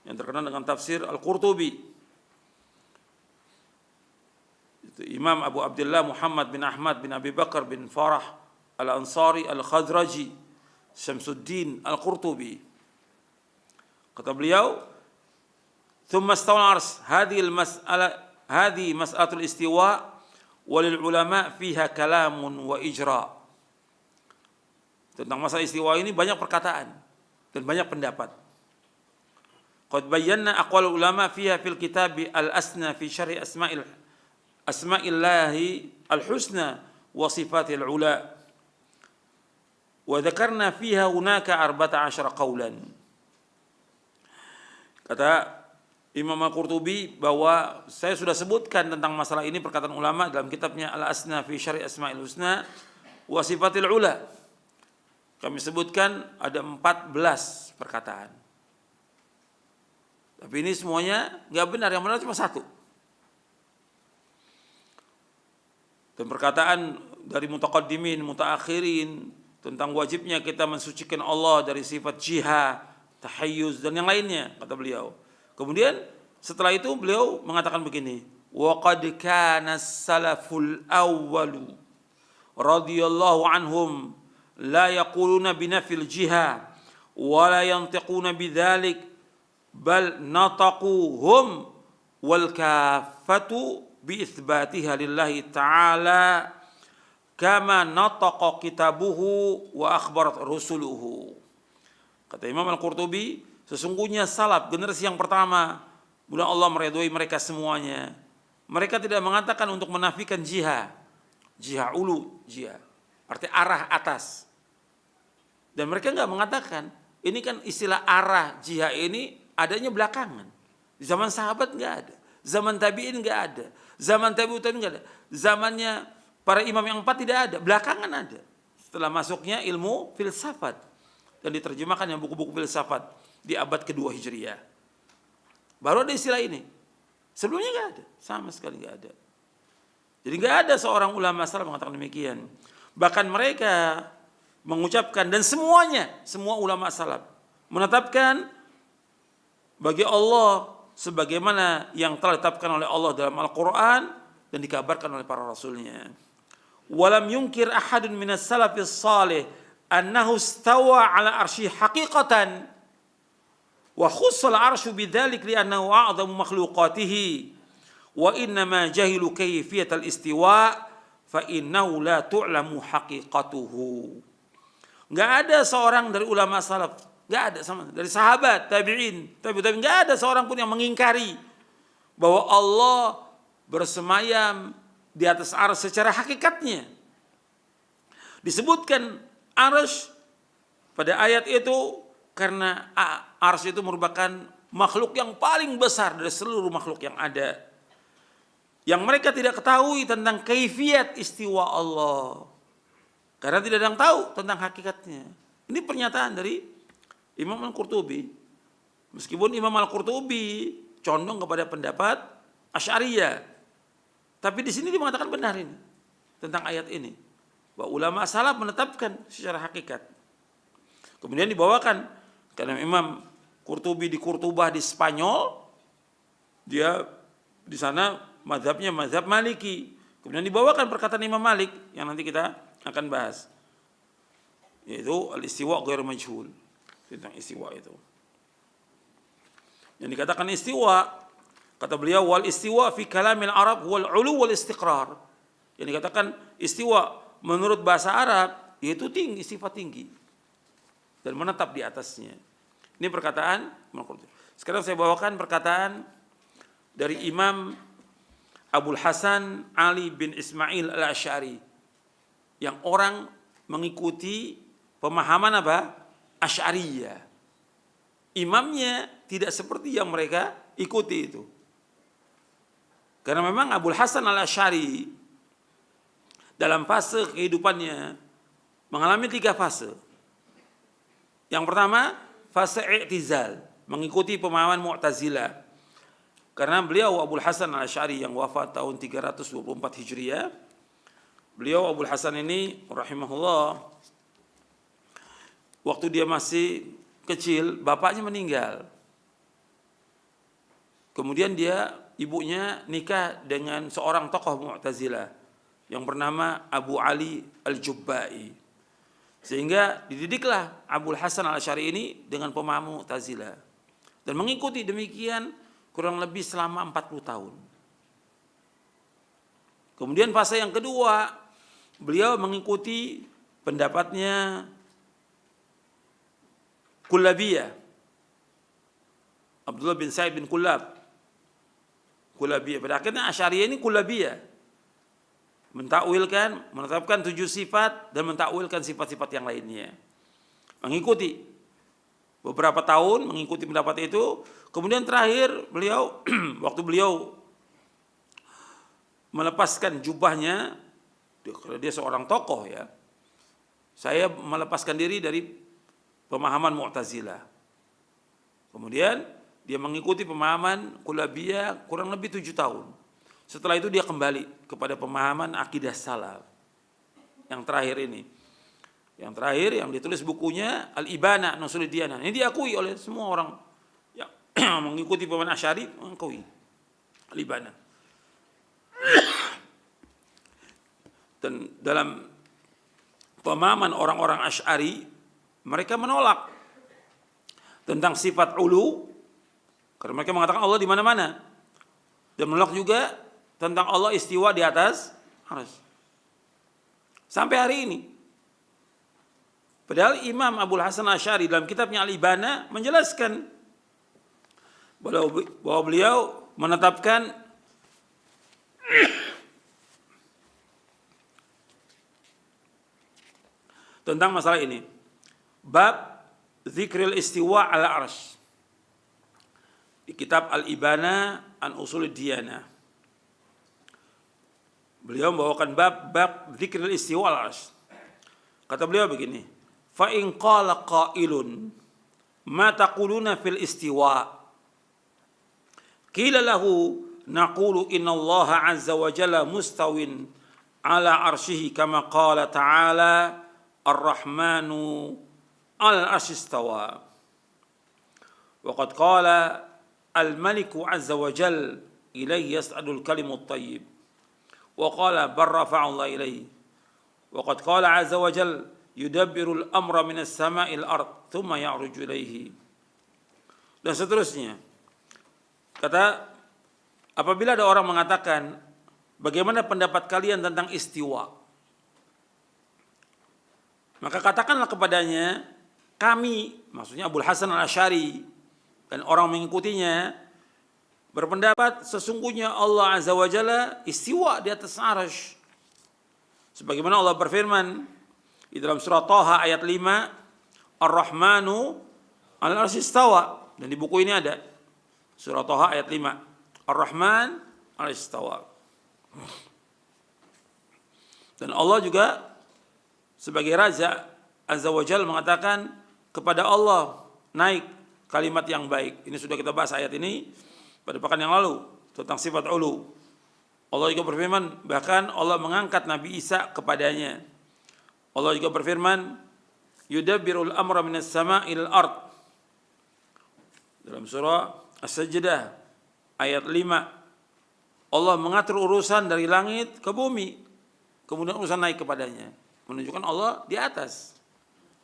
yang terkenal dengan tafsir Al-Qurtubi. Itu Imam Abu Abdullah Muhammad bin Ahmad bin Abi Bakar bin Farah Al-Ansari Al-Khadraji Syamsuddin Al-Qurtubi. Kata beliau, "Tsumma istawa al-'arsy, hadhihi mas'alatul istiwa walil ulama fiha kalamun wa ijra." Tentang masalah istiwa ini banyak perkataan dan banyak pendapat. Qad bayyana aqwal ulama fiha fil kitab al-asna fi syarh asma'illahi al-husna wa sifatil ula. Wa dzakarna fiha hunaka 14 qaulan. Kata Imam Al-Qurtubi bahwa saya sudah sebutkan tentang masalah ini perkataan ulama dalam kitabnya Al-Asna fi Syarh Asma'il Husna wa Sifatil Ula. Kami sebutkan ada 14 perkataan. Tapi ini semuanya nggak benar, yang benar cuma satu. Dan perkataan dari mutaqaddimin, mutaakhirin tentang wajibnya kita mensucikan Allah dari sifat jihad, tahayyuz dan yang lainnya, kata beliau. Kemudian setelah itu beliau mengatakan begini, wa qad kana salaful awwalu radhiyallahu anhum la yaquluna binafil jihad wa la yantiquna bidzalik bal nataquhum wal kafatu bi itsbatiha lillahi ta'ala kama nataqa kitabuhu wa akhbarat rusuluhu. Kata Imam Al-Qurtubi, sesungguhnya salaf generasi yang pertama, mudah Allah meridhoi mereka semuanya, mereka tidak mengatakan untuk menafikan jihad ulu, jihad arti arah atas. Dan mereka enggak mengatakan, ini kan istilah arah jihad ini adanya belakangan. Di zaman sahabat enggak ada, zaman tabi'in enggak ada, zaman tabi'ut tabi'in enggak ada, zamannya para imam yang 4 tidak ada, belakangan ada. Setelah masuknya ilmu filsafat dan diterjemahkan yang buku-buku filsafat di abad kedua Hijriah, baru ada istilah ini. Sebelumnya enggak ada, sama sekali enggak ada. Jadi enggak ada seorang ulama salaf mengatakan demikian. Bahkan mereka mengucapkan, dan semuanya, semua ulama salaf menetapkan bagi Allah sebagaimana yang telah ditetapkan oleh Allah dalam Al-Quran dan dikabarkan oleh para rasulnya. Walam yunkir ahadun minas salafis salih annahu istawa ala arsy haqiqatan wa khussal arsyu bidzalik li'annahu a'zamu makhluqatihi wa innama jahilu kayfiyatal istiwa fa innahu la tu'lamu haqiqatuhu. Enggak ada seorang dari ulama salaf, enggak ada sama dari sahabat, tabi'in, tabi'in, enggak ada seorang pun yang mengingkari bahwa Allah bersemayam di atas arsy secara hakikatnya. Disebutkan arsy pada ayat itu karena arsy itu merupakan makhluk yang paling besar dari seluruh makhluk yang ada. Yang mereka tidak ketahui tentang kaifiyat istiwa Allah. Karena tidak ada yang tahu tentang hakikatnya. Ini pernyataan dari Imam Al-Qurtubi. Meskipun Imam Al-Qurtubi condong kepada pendapat Asy'ariyah, tapi di sini dia mengatakan benar ini tentang ayat ini, bahwa ulama salaf menetapkan secara hakikat. Kemudian dibawakan karena Imam Qurtubi di Kurtubah di Spanyol, dia di sana mazhabnya mazhab Maliki. Kemudian dibawakan perkataan Imam Malik yang nanti kita akan bahas, yaitu al-istiwa ghairu majhul, tentang istiwa itu. Yang dikatakan istiwa, kata beliau, wal istiwa fi kalamil Arab wal ulu wal istiqrar. Yang dikatakan istiwa menurut bahasa Arab yaitu tinggi, sifat tinggi dan menetap di atasnya. Ini perkataan. Sekarang saya bawakan perkataan dari Imam Abul Hasan Ali bin Ismail al-Asy'ari, yang orang mengikuti pemahaman apa? Asy'ariyah. Imamnya tidak seperti yang mereka ikuti itu. Karena memang Abul Hasan al-Asy'ari dalam fase kehidupannya mengalami 3 fase. Yang pertama, fase i'tizal, mengikuti pemahaman Mu'tazilah. Karena beliau Abul Hasan al-Asy'ari yang wafat tahun 324 Hijriah, beliau Abul Hasan ini rahimahullah, waktu dia masih kecil bapaknya meninggal. Kemudian ibunya nikah dengan seorang tokoh Mu'tazilah yang bernama Abu Ali Al-Jubba'i. Sehingga dididiklah Abul Hasan al-Asy'ari ini dengan pemahaman Mu'tazilah dan mengikuti demikian kurang lebih selama 40 tahun. Kemudian fase yang kedua, beliau mengikuti pendapatnya Kullabiyah, Abdullah bin Sa'id bin Kulabiyah. Pada akhirnya Asy'ariyah ini Kulabiyah. Mentakwilkan, menetapkan 7 sifat dan mentakwilkan sifat-sifat yang lainnya. Mengikuti beberapa tahun mengikuti pendapat itu, kemudian terakhir beliau waktu beliau melepaskan jubahnya, karena dia seorang tokoh ya. Saya melepaskan diri dari pemahaman Mu'tazilah. Kemudian dia mengikuti pemahaman Kulabiyah kurang lebih 7 tahun. Setelah itu dia kembali kepada pemahaman akidah salaf. Yang terakhir ini. Yang terakhir yang ditulis bukunya Al-Ibana an Ushulid Diyanah. Ini diakui oleh semua orang yang mengikuti pemahaman Asy'ari, mengakui Al-Ibana. Dan dalam pemahaman orang-orang Asy'ari, mereka menolak tentang sifat ulu, karena mereka mengatakan Allah di mana-mana, dan menolak juga tentang Allah istiwa di atas arsy. Sampai hari ini. Padahal Imam Abul Hasan Asy'ari dalam kitabnya Al-Ibana menjelaskan bahwa beliau menetapkan tentang masalah ini. Bab Zikril Istiwa ala Arsy. Di kitab Al-Ibana an Ushulid Diyanah. Beliau membawakan bab Zikril Istiwa ala Arsy. Kata beliau begini, fa in qala qailun ma taquluna fil istiwa? Qila lahu naqulu innallaha azza wa jalla mustawin ala arsyihi kama qala ta'ala ar-rahmanu al-arsy istawa. Wa qad qala al-maliku azza wa jalla ilayhi yas'adul kalimut thayyib. Wa qala barrafa'u Allah ilayhi. Wa qad qala azza wa jalla yudabbirul amra minas sama'il ard thumma ya'ruju ilayhi. Dan seterusnya. Kata, apabila ada orang mengatakan, bagaimana pendapat kalian tentang istiwa? Maka katakanlah kepadanya, kami, maksudnya Abul Hasan Al-Asy'ari dan orang mengikutinya, berpendapat sesungguhnya Allah Azza wa Jalla istiwa di atas arsy. Sebagaimana Allah berfirman di dalam surah Thaha ayat 5, Ar-Rahmanu al-arsy istawa. Dan di buku ini ada surah Thaha ayat 5, Ar-Rahman al-arsy istawa. Dan Allah juga sebagai Raja Azza wa Jalla mengatakan kepada Allah naik kalimat yang baik. Ini sudah kita bahas ayat ini pada pekan yang lalu tentang sifat ulu. Allah juga berfirman, bahkan Allah mengangkat Nabi Isa kepadanya. Allah juga berfirman, yudabbirul amra minas sama'il ard. Dalam surah As-Sajdah ayat 5, Allah mengatur urusan dari langit ke bumi, kemudian urusan naik kepadanya, menunjukkan Allah di atas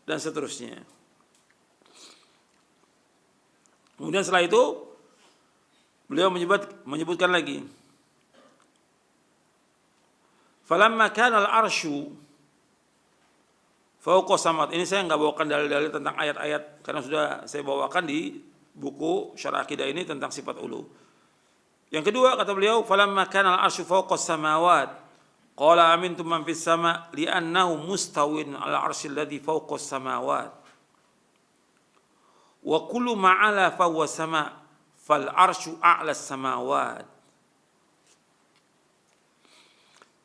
dan seterusnya. Kemudian setelah itu beliau menyebutkan lagi, falamma kana al-arsyu fawqa samawat. Ini saya enggak bawakan dalil-dalil tentang ayat-ayat karena sudah saya bawakan di buku Syarah Aqidah ini tentang sifat ulu. Yang kedua kata beliau, falamma kana al-arsyu fawqa samawat qala amintum man fis sama' li'annahu mustawin 'ala arsyil ladzi fawqa samawat. Wa kullu ma 'ala fa huwa sama' fal arsyu a'la samawat.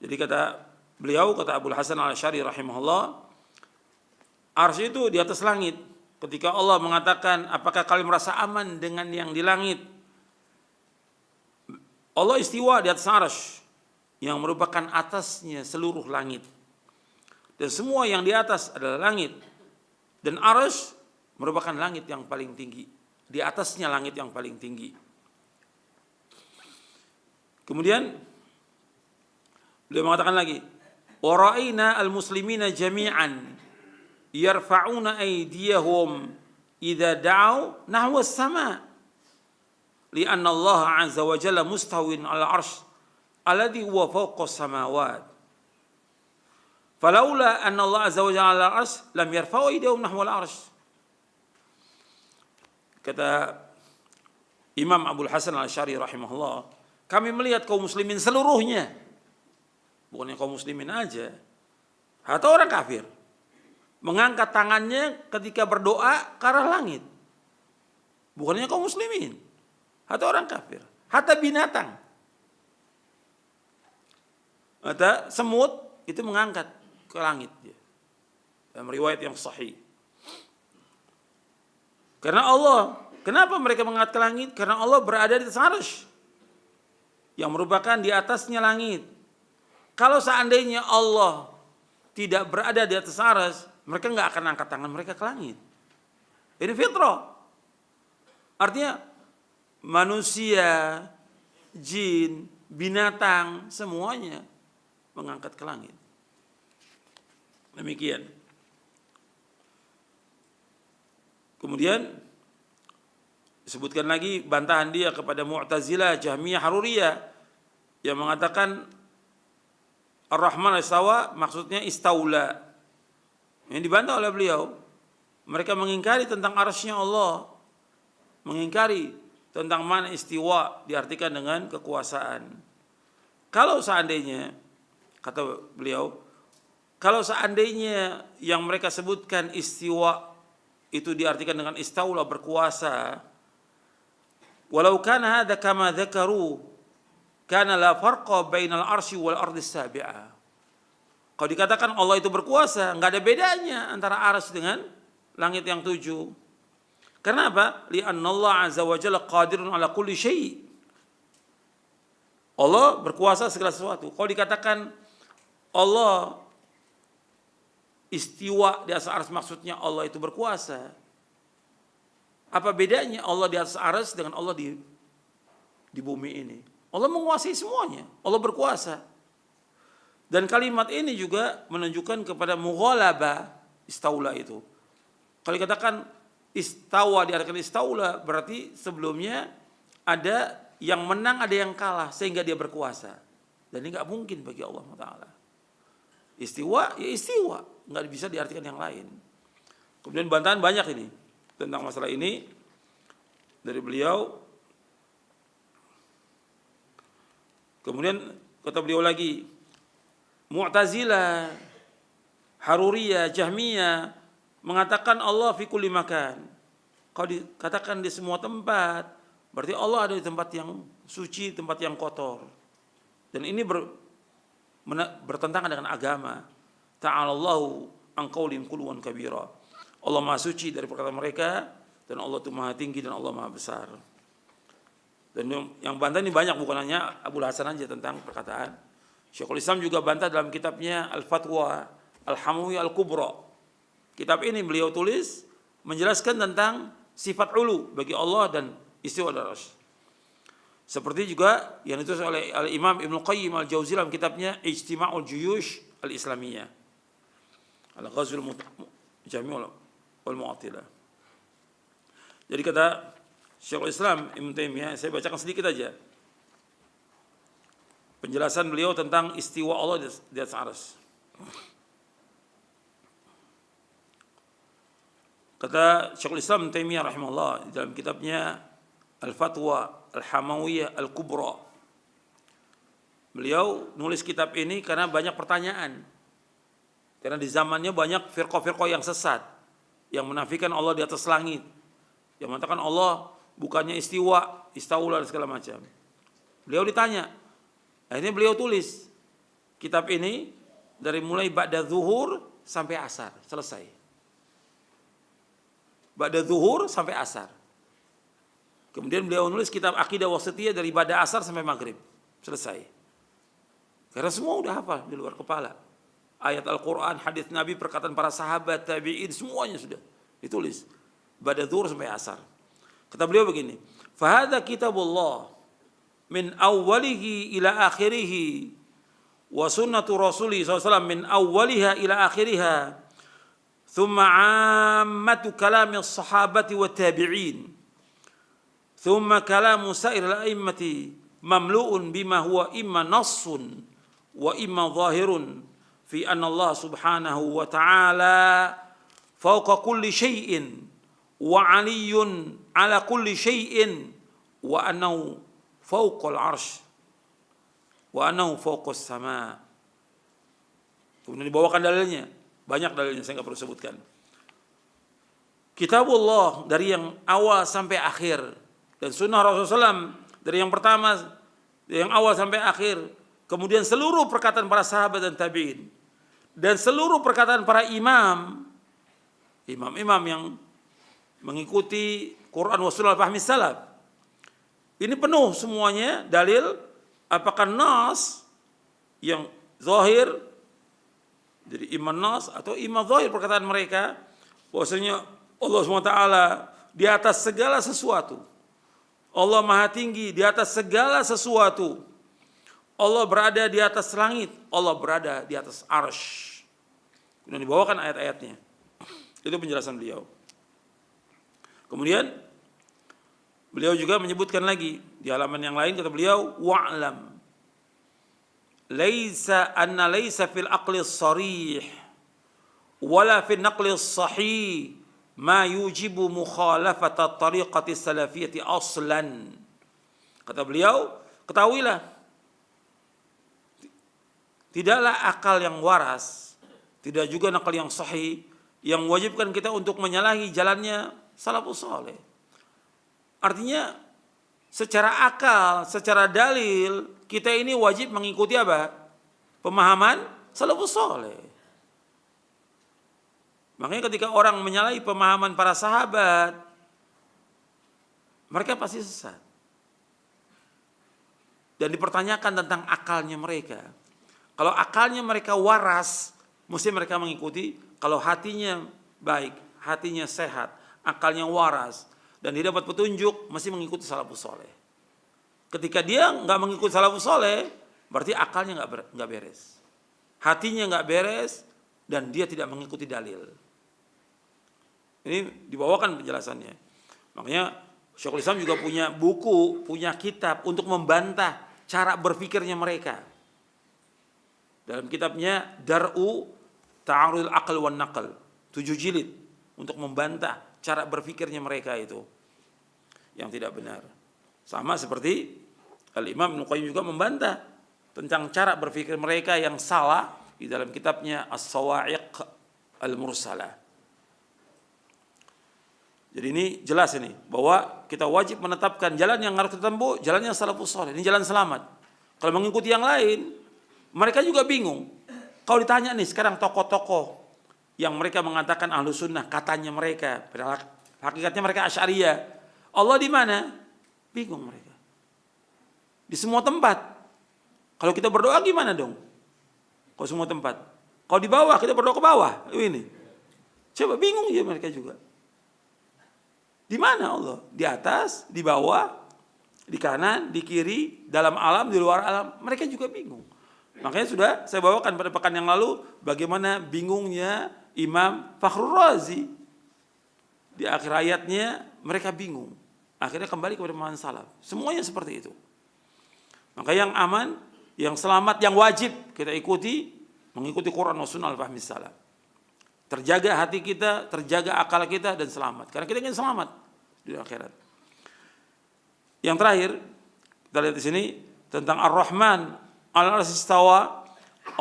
Jadi kata beliau, kata Abul Hasan Al-Asy'ari rahimahullah, arsy itu di atas langit. Ketika Allah mengatakan, apakah kalian merasa aman dengan yang di langit? Allah istiwa di atas arsy yang merupakan atasnya seluruh langit. Dan semua yang di atas adalah langit. Dan arsy merupakan langit yang paling tinggi. Di atasnya langit yang paling tinggi. Kemudian beliau mengatakan lagi, wa ra'ayna al-muslimina jami'an yarfa'una aydiyahum idza da'u nahwa as-sama' li'anna Allah 'azza wa jalla mustawin 'ala 'arsy alladhi huwa fawqa as-samawat. Falaula anna Allah 'azza wa jalla 'ala al-'arsy lam yarfa'u aydiyahum nahwa al-'arsy. Kata Imam Abdul Hasan Al-Asy'ari rahimahullah, kami melihat kaum muslimin seluruhnya, bukannya kaum muslimin aja, atau orang kafir, mengangkat tangannya ketika berdoa ke arah langit. Bukannya kaum muslimin, atau orang kafir, hatta binatang, hatta semut itu mengangkat ke langit. Dalam riwayat yang sahih. Karena Allah, kenapa mereka mengangkat ke langit? Karena Allah berada di atas arsy, yang merupakan di atasnya langit. Kalau seandainya Allah tidak berada di atas arsy, mereka nggak akan angkat tangan mereka ke langit. Ini fitrah. Artinya manusia, jin, binatang, semuanya mengangkat ke langit. Demikian. Kemudian disebutkan lagi bantahan dia kepada Mu'tazilah, Jahmiyah, Haruriyah yang mengatakan Ar-Rahman istawa maksudnya istaula. Yang dibantah oleh beliau, mereka mengingkari tentang arsy-Nya Allah, mengingkari tentang mana istiwa diartikan dengan kekuasaan. Kalau seandainya, kata beliau, kalau seandainya yang mereka sebutkan istiwa itu diartikan dengan istaula, berkuasa, walau kana hadza kama dzakaru kana la farqa bainal arsy wal ardi sabi'ah. Kalau dikatakan Allah itu berkuasa, enggak ada bedanya antara arsy dengan langit yang 7. Karena apa? Li'anna Allah azza wa jalla qadirun ala kulli syai'. Allah berkuasa segala sesuatu. Kalau dikatakan Allah istiwa di atas arsy, maksudnya Allah itu berkuasa. Apa bedanya Allah di atas arsy dengan Allah di bumi ini? Allah menguasai semuanya. Allah berkuasa. Dan kalimat ini juga menunjukkan kepada mughalabah istaula itu. Kalau dikatakan istawa diartikan istaula, berarti sebelumnya ada yang menang, ada yang kalah, sehingga dia berkuasa. Dan ini nggak mungkin bagi Allah Taala. Istiwa ya istiwa, nggak bisa diartikan yang lain. Kemudian bantahan banyak ini tentang masalah ini dari beliau. Kemudian kata beliau lagi, Mu'tazilah, Haruriyah, Jahmiyah mengatakan Allah fi kulli makan. Kalau dikatakan di semua tempat, berarti Allah ada di tempat yang suci, tempat yang kotor. Dan ini bertentangan dengan agama. Ta'alallahu an qaulin qulwan kabira. Allah Maha suci dari perkataan mereka, dan Allah itu Maha tinggi, dan Allah Maha besar. Dan yang bantah ini banyak, bukan hanya Abdul Hasan aja tentang perkataan. Syekhul Islam juga bantah dalam kitabnya Al-Fatwa Al-Hamawiyah Al-Kubra. Kitab ini beliau tulis menjelaskan tentang sifat ulu bagi Allah dan istiwa al-arsy. Seperti juga yang ditulis oleh Al-Imam Ibnu Qayyim Al-Jauziyah dalam kitabnya Ijtima'ul Juyush Al-Islamiyah. Al-Ghazwil Jami' wal Mu'attilah. Jadi kata Syekhul Islam Ibnu Taimiyah, saya bacakan sedikit aja penjelasan beliau tentang istiwa Allah di atas arsy. Kata Syekhul Islam Ibnu Taimiyah rahimahullah dalam kitabnya Al-Fatwa Al-Hamawiyah Al-Kubra. Beliau nulis kitab ini karena banyak pertanyaan. Karena di zamannya banyak firqah-firqah yang sesat, yang menafikan Allah di atas langit, yang mengatakan Allah bukannya istiwa, istaula dan segala macam. Beliau ditanya, akhirnya beliau tulis kitab ini dari mulai ba'da zuhur sampai asar, selesai. Ba'da zuhur sampai asar. Kemudian beliau nulis kitab Aqidah Wasithiyah dari ba'da asar sampai maghrib, selesai. Karena semua udah hafal di luar kepala. Ayat Al-Quran, hadis Nabi, perkataan para sahabat, tabi'in, semuanya sudah ditulis. Ba'da zuhur sampai asar. Kata beliau begini, fahadha kitabullah min awwalihi ila akhirihi wa sunnatu rasuli SAW min awwaliha ila akhiriha thumma ammatu kalami sahabati wa tabi'in thumma kalamu sa'ir al-a'immati mamlu'un bima huwa imma nassun wa imma zahirun fi anna Allah subhanahu wa ta'ala fawqa kulli syai'in wa aliyun ala kulli syai'in wa annahu fawqal arsy wa annahu fawqas sama. Kemudian dibawakan dalilnya, banyak dalilnya saya nggak perlu sebutkan. Kitabullah dari yang awal sampai akhir, dan sunnah Rasulullah SAW dari yang pertama, dari yang awal sampai akhir. Kemudian seluruh perkataan para sahabat dan tabi'in, dan seluruh perkataan para imam yang mengikuti Quran wa sunnah fahmi salaf. Ini penuh semuanya dalil, apakah nas yang zahir, jadi iman nas atau iman zahir perkataan mereka, bahwasanya Allah SWT di atas segala sesuatu. Allah Maha Tinggi di atas segala sesuatu. Allah berada di atas langit. Allah berada di atas arsy. Kemudian dibawakan ayat-ayatnya. Itu penjelasan beliau. Kemudian beliau juga menyebutkan lagi di halaman yang lain, kata beliau, wa'lam laisa fil aqli sharih wala fil naqli sahih ma yujibu mukhalafata tariqati salafiyati aslan. Kata beliau, ketahuilah, tidaklah akal yang waras, tidak juga nakal yang sahih yang mewajibkan kita untuk menyalahi jalannya salafus saleh. Artinya secara akal, secara dalil, kita ini wajib mengikuti apa? Pemahaman salafus saleh. Makanya ketika orang menyalahi pemahaman para sahabat, mereka pasti sesat. Dan dipertanyakan tentang akalnya mereka. Kalau akalnya mereka waras, mesti mereka mengikuti. Kalau hatinya baik, hatinya sehat, akalnya waras, dan dia dapat petunjuk, mesti mengikuti salafus saleh. Ketika dia nggak mengikuti salafus saleh, berarti akalnya nggak beres, hatinya nggak beres, dan dia tidak mengikuti dalil. Ini dibawakan penjelasannya. Makanya Syekhul Islam juga punya buku, punya kitab untuk membantah cara berpikirnya mereka. Dalam kitabnya Dar'u Ta'arudul Aql wan Naql, 7 jilid untuk membantah cara berpikirnya mereka itu yang tidak benar. Sama seperti Al-Imam Ibnu Qayyim juga membantah tentang cara berpikir mereka yang salah di dalam kitabnya As-Sawa'iq Al-Mursalah. Jadi ini jelas ini bahwa kita wajib menetapkan jalan yang harus kita tempuh, jalannya salafus saleh. Ini jalan selamat. Kalau mengikuti yang lain, mereka juga bingung. Kalau ditanya nih sekarang tokoh-tokoh yang mereka mengatakan ahlu sunnah, katanya mereka, padahal hakikatnya mereka Asy'ariyah. Allah di mana? Bingung mereka. Di semua tempat. Kalau kita berdoa gimana dong? Kalau semua tempat. Kalau di bawah kita berdoa ke bawah. Ini. Coba bingung ya mereka juga. Di mana Allah? Di atas, di bawah, di kanan, di kiri, dalam alam, di luar alam. Mereka juga bingung. Makanya sudah saya bawakan pada pekan yang lalu bagaimana bingungnya Imam Fakhrul Razi. Di akhir ayatnya mereka bingung. Akhirnya kembali kepada pemahaman salaf. Semuanya seperti itu. Maka yang aman, yang selamat, yang wajib kita ikuti, mengikuti Quran wa sunnah al-fahmi salaf. Terjaga hati kita, terjaga akal kita, dan selamat. Karena kita ingin selamat di akhirat. Yang terakhir, kita lihat di sini tentang Ar-Rahman al-Arsy istawa.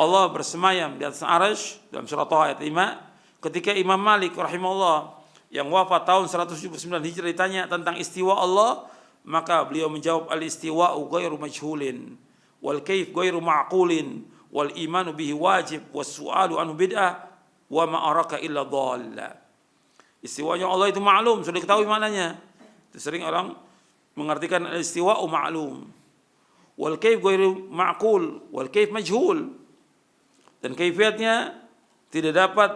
Allah bersemayam di atas arsy dalam surah Thaha ayat 5. Ketika Imam Malik rahimahullah yang wafat tahun 179 Hijrah ditanya tentang istiwa Allah, maka beliau menjawab, al-istiwa'u ghairu majhulin wal kaif ghairu ma'qulin wal imanu bihi wajib was su'alu anhu bid'ah wa ma araka illa dhalla. Istiwanya Allah itu maklum, sudah diketahui maknanya. Sering orang mengartikan al-istiwa'u ma'lum. Wal kaif ghairu ma'qul, wal kaif majhul. Dan kaifiatnya tidak dapat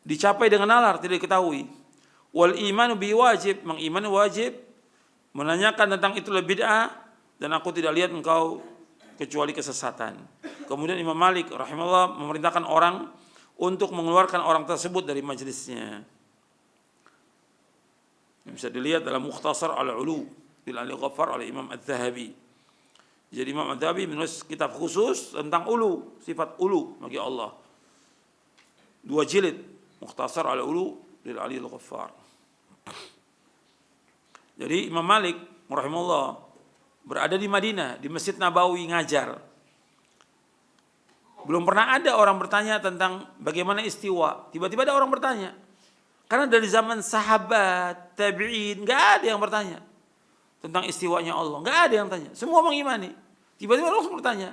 dicapai dengan nalar, tidak diketahui. Wal imanu bi wajib, mengimani wajib. Menanyakan tentang itu lebih bid'ah, dan aku tidak lihat engkau kecuali kesesatan. Kemudian Imam Malik rahimahullah memerintahkan orang untuk mengeluarkan orang tersebut dari majelisnya. Bisa dilihat dalam Mukhtasar Al-Ulu bil Al-Ghaffar oleh Imam Adz-Dzahabi. Jadi Imam Adz-Dzahabi menulis kitab khusus tentang ulu, sifat ulu bagi Allah. 2 jilid, Mukhtasar Al-Ulu bil Al-Ghaffar. Jadi Imam Malik rahimahullah berada di Madinah, di Masjid Nabawi ngajar. Belum pernah ada orang bertanya tentang bagaimana istiwa. Tiba-tiba ada orang bertanya. Karena dari zaman sahabat, tabi'in, nggak ada yang bertanya tentang istiwanya Allah. Nggak ada yang tanya. Semua mengimani. Tiba-tiba orang bertanya,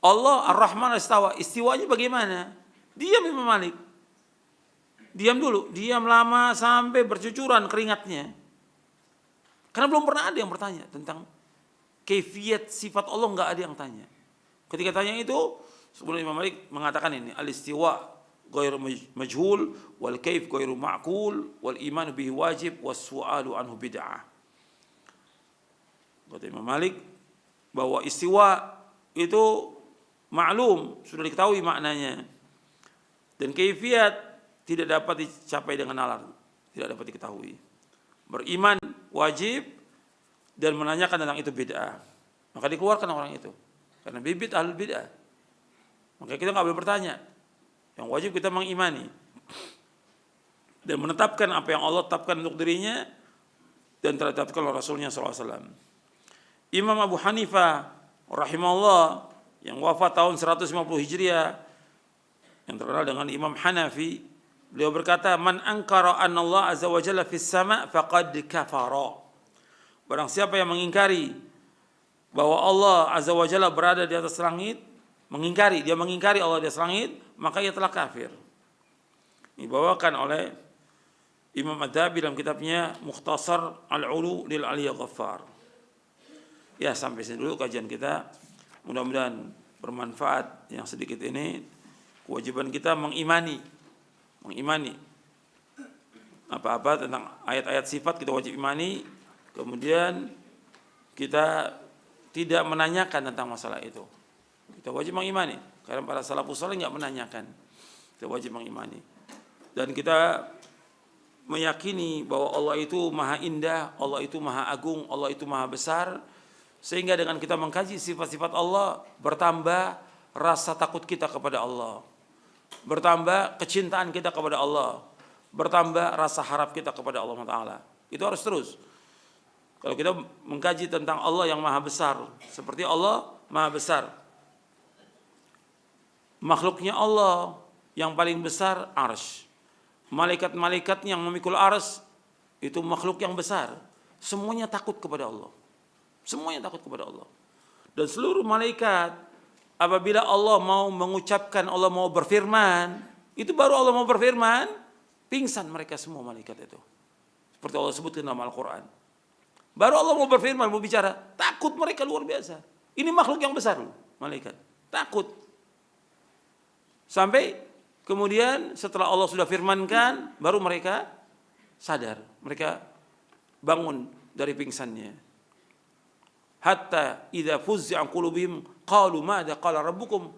Allah Ar-Rahman Istawa, istiwanya bagaimana? Diam Imam Malik. Diam dulu, diam lama sampai bercucuran keringatnya. Karena belum pernah ada yang bertanya tentang kaifiyat sifat Allah, nggak ada yang tanya. Ketika tanya itu, sebelum Imam Malik mengatakan ini, al-istiwa ghairu majhul wal kaif ghairu ma'qul wal iman bihi wajib was su'alu anhu bid'ah. Kata Imam Malik bahwa istiwa itu maklum, sudah diketahui maknanya. Dan kaifiat tidak dapat dicapai dengan nalar, tidak dapat diketahui. Beriman wajib dan menanyakan tentang itu bid'ah. Maka dikeluarkan orang itu. Karena bibit ahlul bid'ah. Maka kita nggak boleh bertanya. Yang wajib kita mengimani dan menetapkan apa yang Allah tetapkan untuk dirinya dan telah ditetapkan oleh Rasulnya SAW. Imam Abu Hanifah rahimahullah yang wafat tahun 150 Hijriah, yang terkenal dengan Imam Hanafi, beliau berkata, "Man ankara anna Allah azza wa jalla fis sama' faqad kafara." Barang siapa yang mengingkari bahwa Allah azza wa jalla berada di atas langit, dia mengingkari Allah di atas langit, maka ia telah kafir. Dibawakan oleh Imam Ad-Dabi dalam kitabnya Mukhtasar Al-Ulu lil Aliyah Ghaffar. Ya, sampai sini dulu kajian kita. Mudah-mudahan bermanfaat yang sedikit ini. Kewajiban kita mengimani apa-apa tentang ayat-ayat sifat kita wajib imani. Kemudian kita tidak menanyakan tentang masalah itu. Kita wajib mengimani. Karena para salafus saleh enggak menanyakan. Kita wajib mengimani. Dan kita meyakini bahwa Allah itu maha indah, Allah itu maha agung, Allah itu maha besar. Sehingga dengan kita mengkaji sifat-sifat Allah, bertambah rasa takut kita kepada Allah. Bertambah kecintaan kita kepada Allah. Bertambah rasa harap kita kepada Allah Ta'ala. Itu harus terus. Kalau kita mengkaji tentang Allah yang maha besar, seperti Allah maha besar. Makhluknya Allah yang paling besar arsy. Malaikat-malaikat yang memikul arsy itu makhluk yang besar. Semuanya takut kepada Allah. Semuanya takut kepada Allah. Dan seluruh malaikat apabila Allah mau mengucapkan, Allah mau berfirman, itu baru Allah mau berfirman, pingsan mereka semua malaikat itu. Seperti Allah sebutkan dalam Al-Quran. Baru Allah mau berfirman, mau bicara, takut mereka luar biasa. Ini makhluk yang besar, malaikat. Takut. Sampai kemudian setelah Allah sudah firmankan, baru mereka sadar. Mereka bangun dari pingsannya. Hatta idza fuzza an qulubihim qalu madza qala rabbukum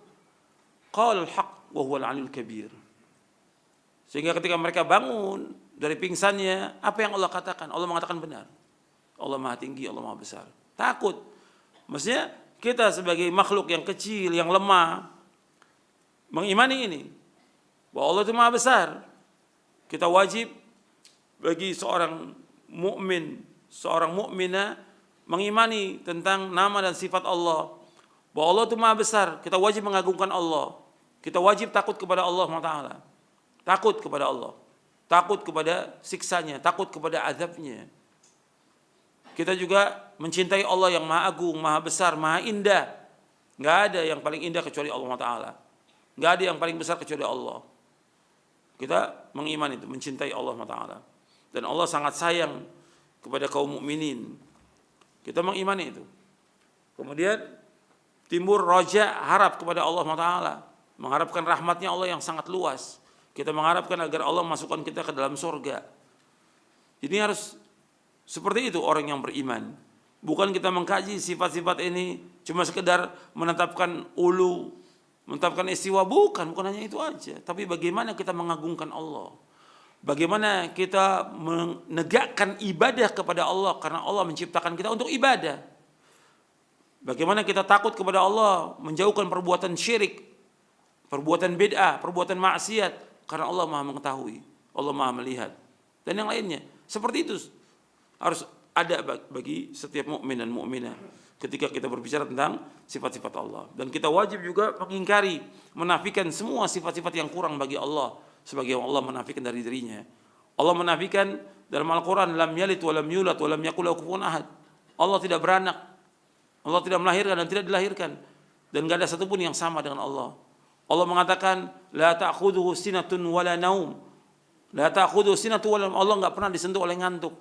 qala al-haq wa huwa al-'aliyyul kabir. Sehingga ketika mereka bangun dari pingsannya, apa yang Allah katakan? Allah mengatakan benar. Allah maha tinggi, Allah maha besar. Takut. Maksudnya kita sebagai makhluk yang kecil, yang lemah, mengimani ini bahwa Allah itu maha besar. Kita wajib bagi seorang mukmin, seorang mukminah mengimani tentang nama dan sifat Allah. Bahwa Allah itu maha besar. Kita wajib mengagungkan Allah. Kita wajib takut kepada Allah Ta'ala. Takut kepada Allah. Takut kepada siksanya. Takut kepada azabnya. Kita juga mencintai Allah yang maha agung, maha besar, maha indah. Nggak ada yang paling indah kecuali Allah Ta'ala. Nggak ada yang paling besar kecuali Allah. Kita mengimani itu, mencintai Allah Ta'ala. Dan Allah sangat sayang kepada kaum mukminin. Kita mengimani itu. Kemudian timbul roja, harap kepada Allah Ta'ala. Mengharapkan rahmatnya Allah yang sangat luas. Kita mengharapkan agar Allah masukkan kita ke dalam surga. Jadi harus seperti itu orang yang beriman. Bukan kita mengkaji sifat-sifat ini cuma sekedar menetapkan ulu, menetapkan istiwa. Bukan hanya itu aja. Tapi bagaimana kita mengagungkan Allah. Bagaimana kita menegakkan ibadah kepada Allah karena Allah menciptakan kita untuk ibadah. Bagaimana kita takut kepada Allah, menjauhkan perbuatan syirik, perbuatan bid'ah, perbuatan maksiat karena Allah Maha mengetahui, Allah Maha melihat dan yang lainnya. Seperti itu harus ada bagi setiap mukmin dan mukminah ketika kita berbicara tentang sifat-sifat Allah. Dan kita wajib juga mengingkari, menafikan semua sifat-sifat yang kurang bagi Allah, sebagai Allah menafikan dari dirinya. Allah menafikan dalam Al-Quran, lam yalid wa lam yulad wa lam yakul lahu kufuwan ahad. Allah tidak beranak, Allah tidak melahirkan dan tidak dilahirkan, dan tidak ada satupun yang sama dengan Allah. Allah mengatakan, la ta'khudhuhu sinatun wala naum. La ta'khudhuhu sinatun wala naum. Allah enggak pernah disentuh oleh ngantuk.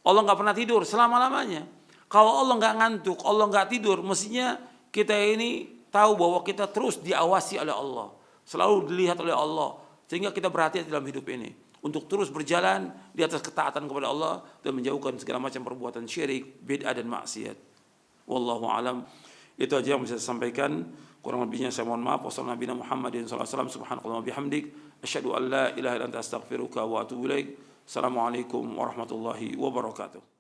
Allah enggak pernah tidur selama-lamanya. Kalau Allah enggak ngantuk, Allah enggak tidur, mestinya kita ini tahu bahwa kita terus diawasi oleh Allah, selalu dilihat oleh Allah, sehingga kita berhati-hati dalam hidup ini untuk terus berjalan di atas ketaatan kepada Allah dan menjauhkan segala macam perbuatan syirik, bid'ah dan maksiat. Wallahu alam. Itu aja yang bisa saya sampaikan. Kurang lebihnya saya mohon maaf. Wassalamualaikum warahmatullahi wabarakatuh. Subhanallahi wa bihamdik, asyhadu an la ilaha illa anta astaghfiruka wa atubu ilaik. Assalamualaikum warahmatullahi wabarakatuh.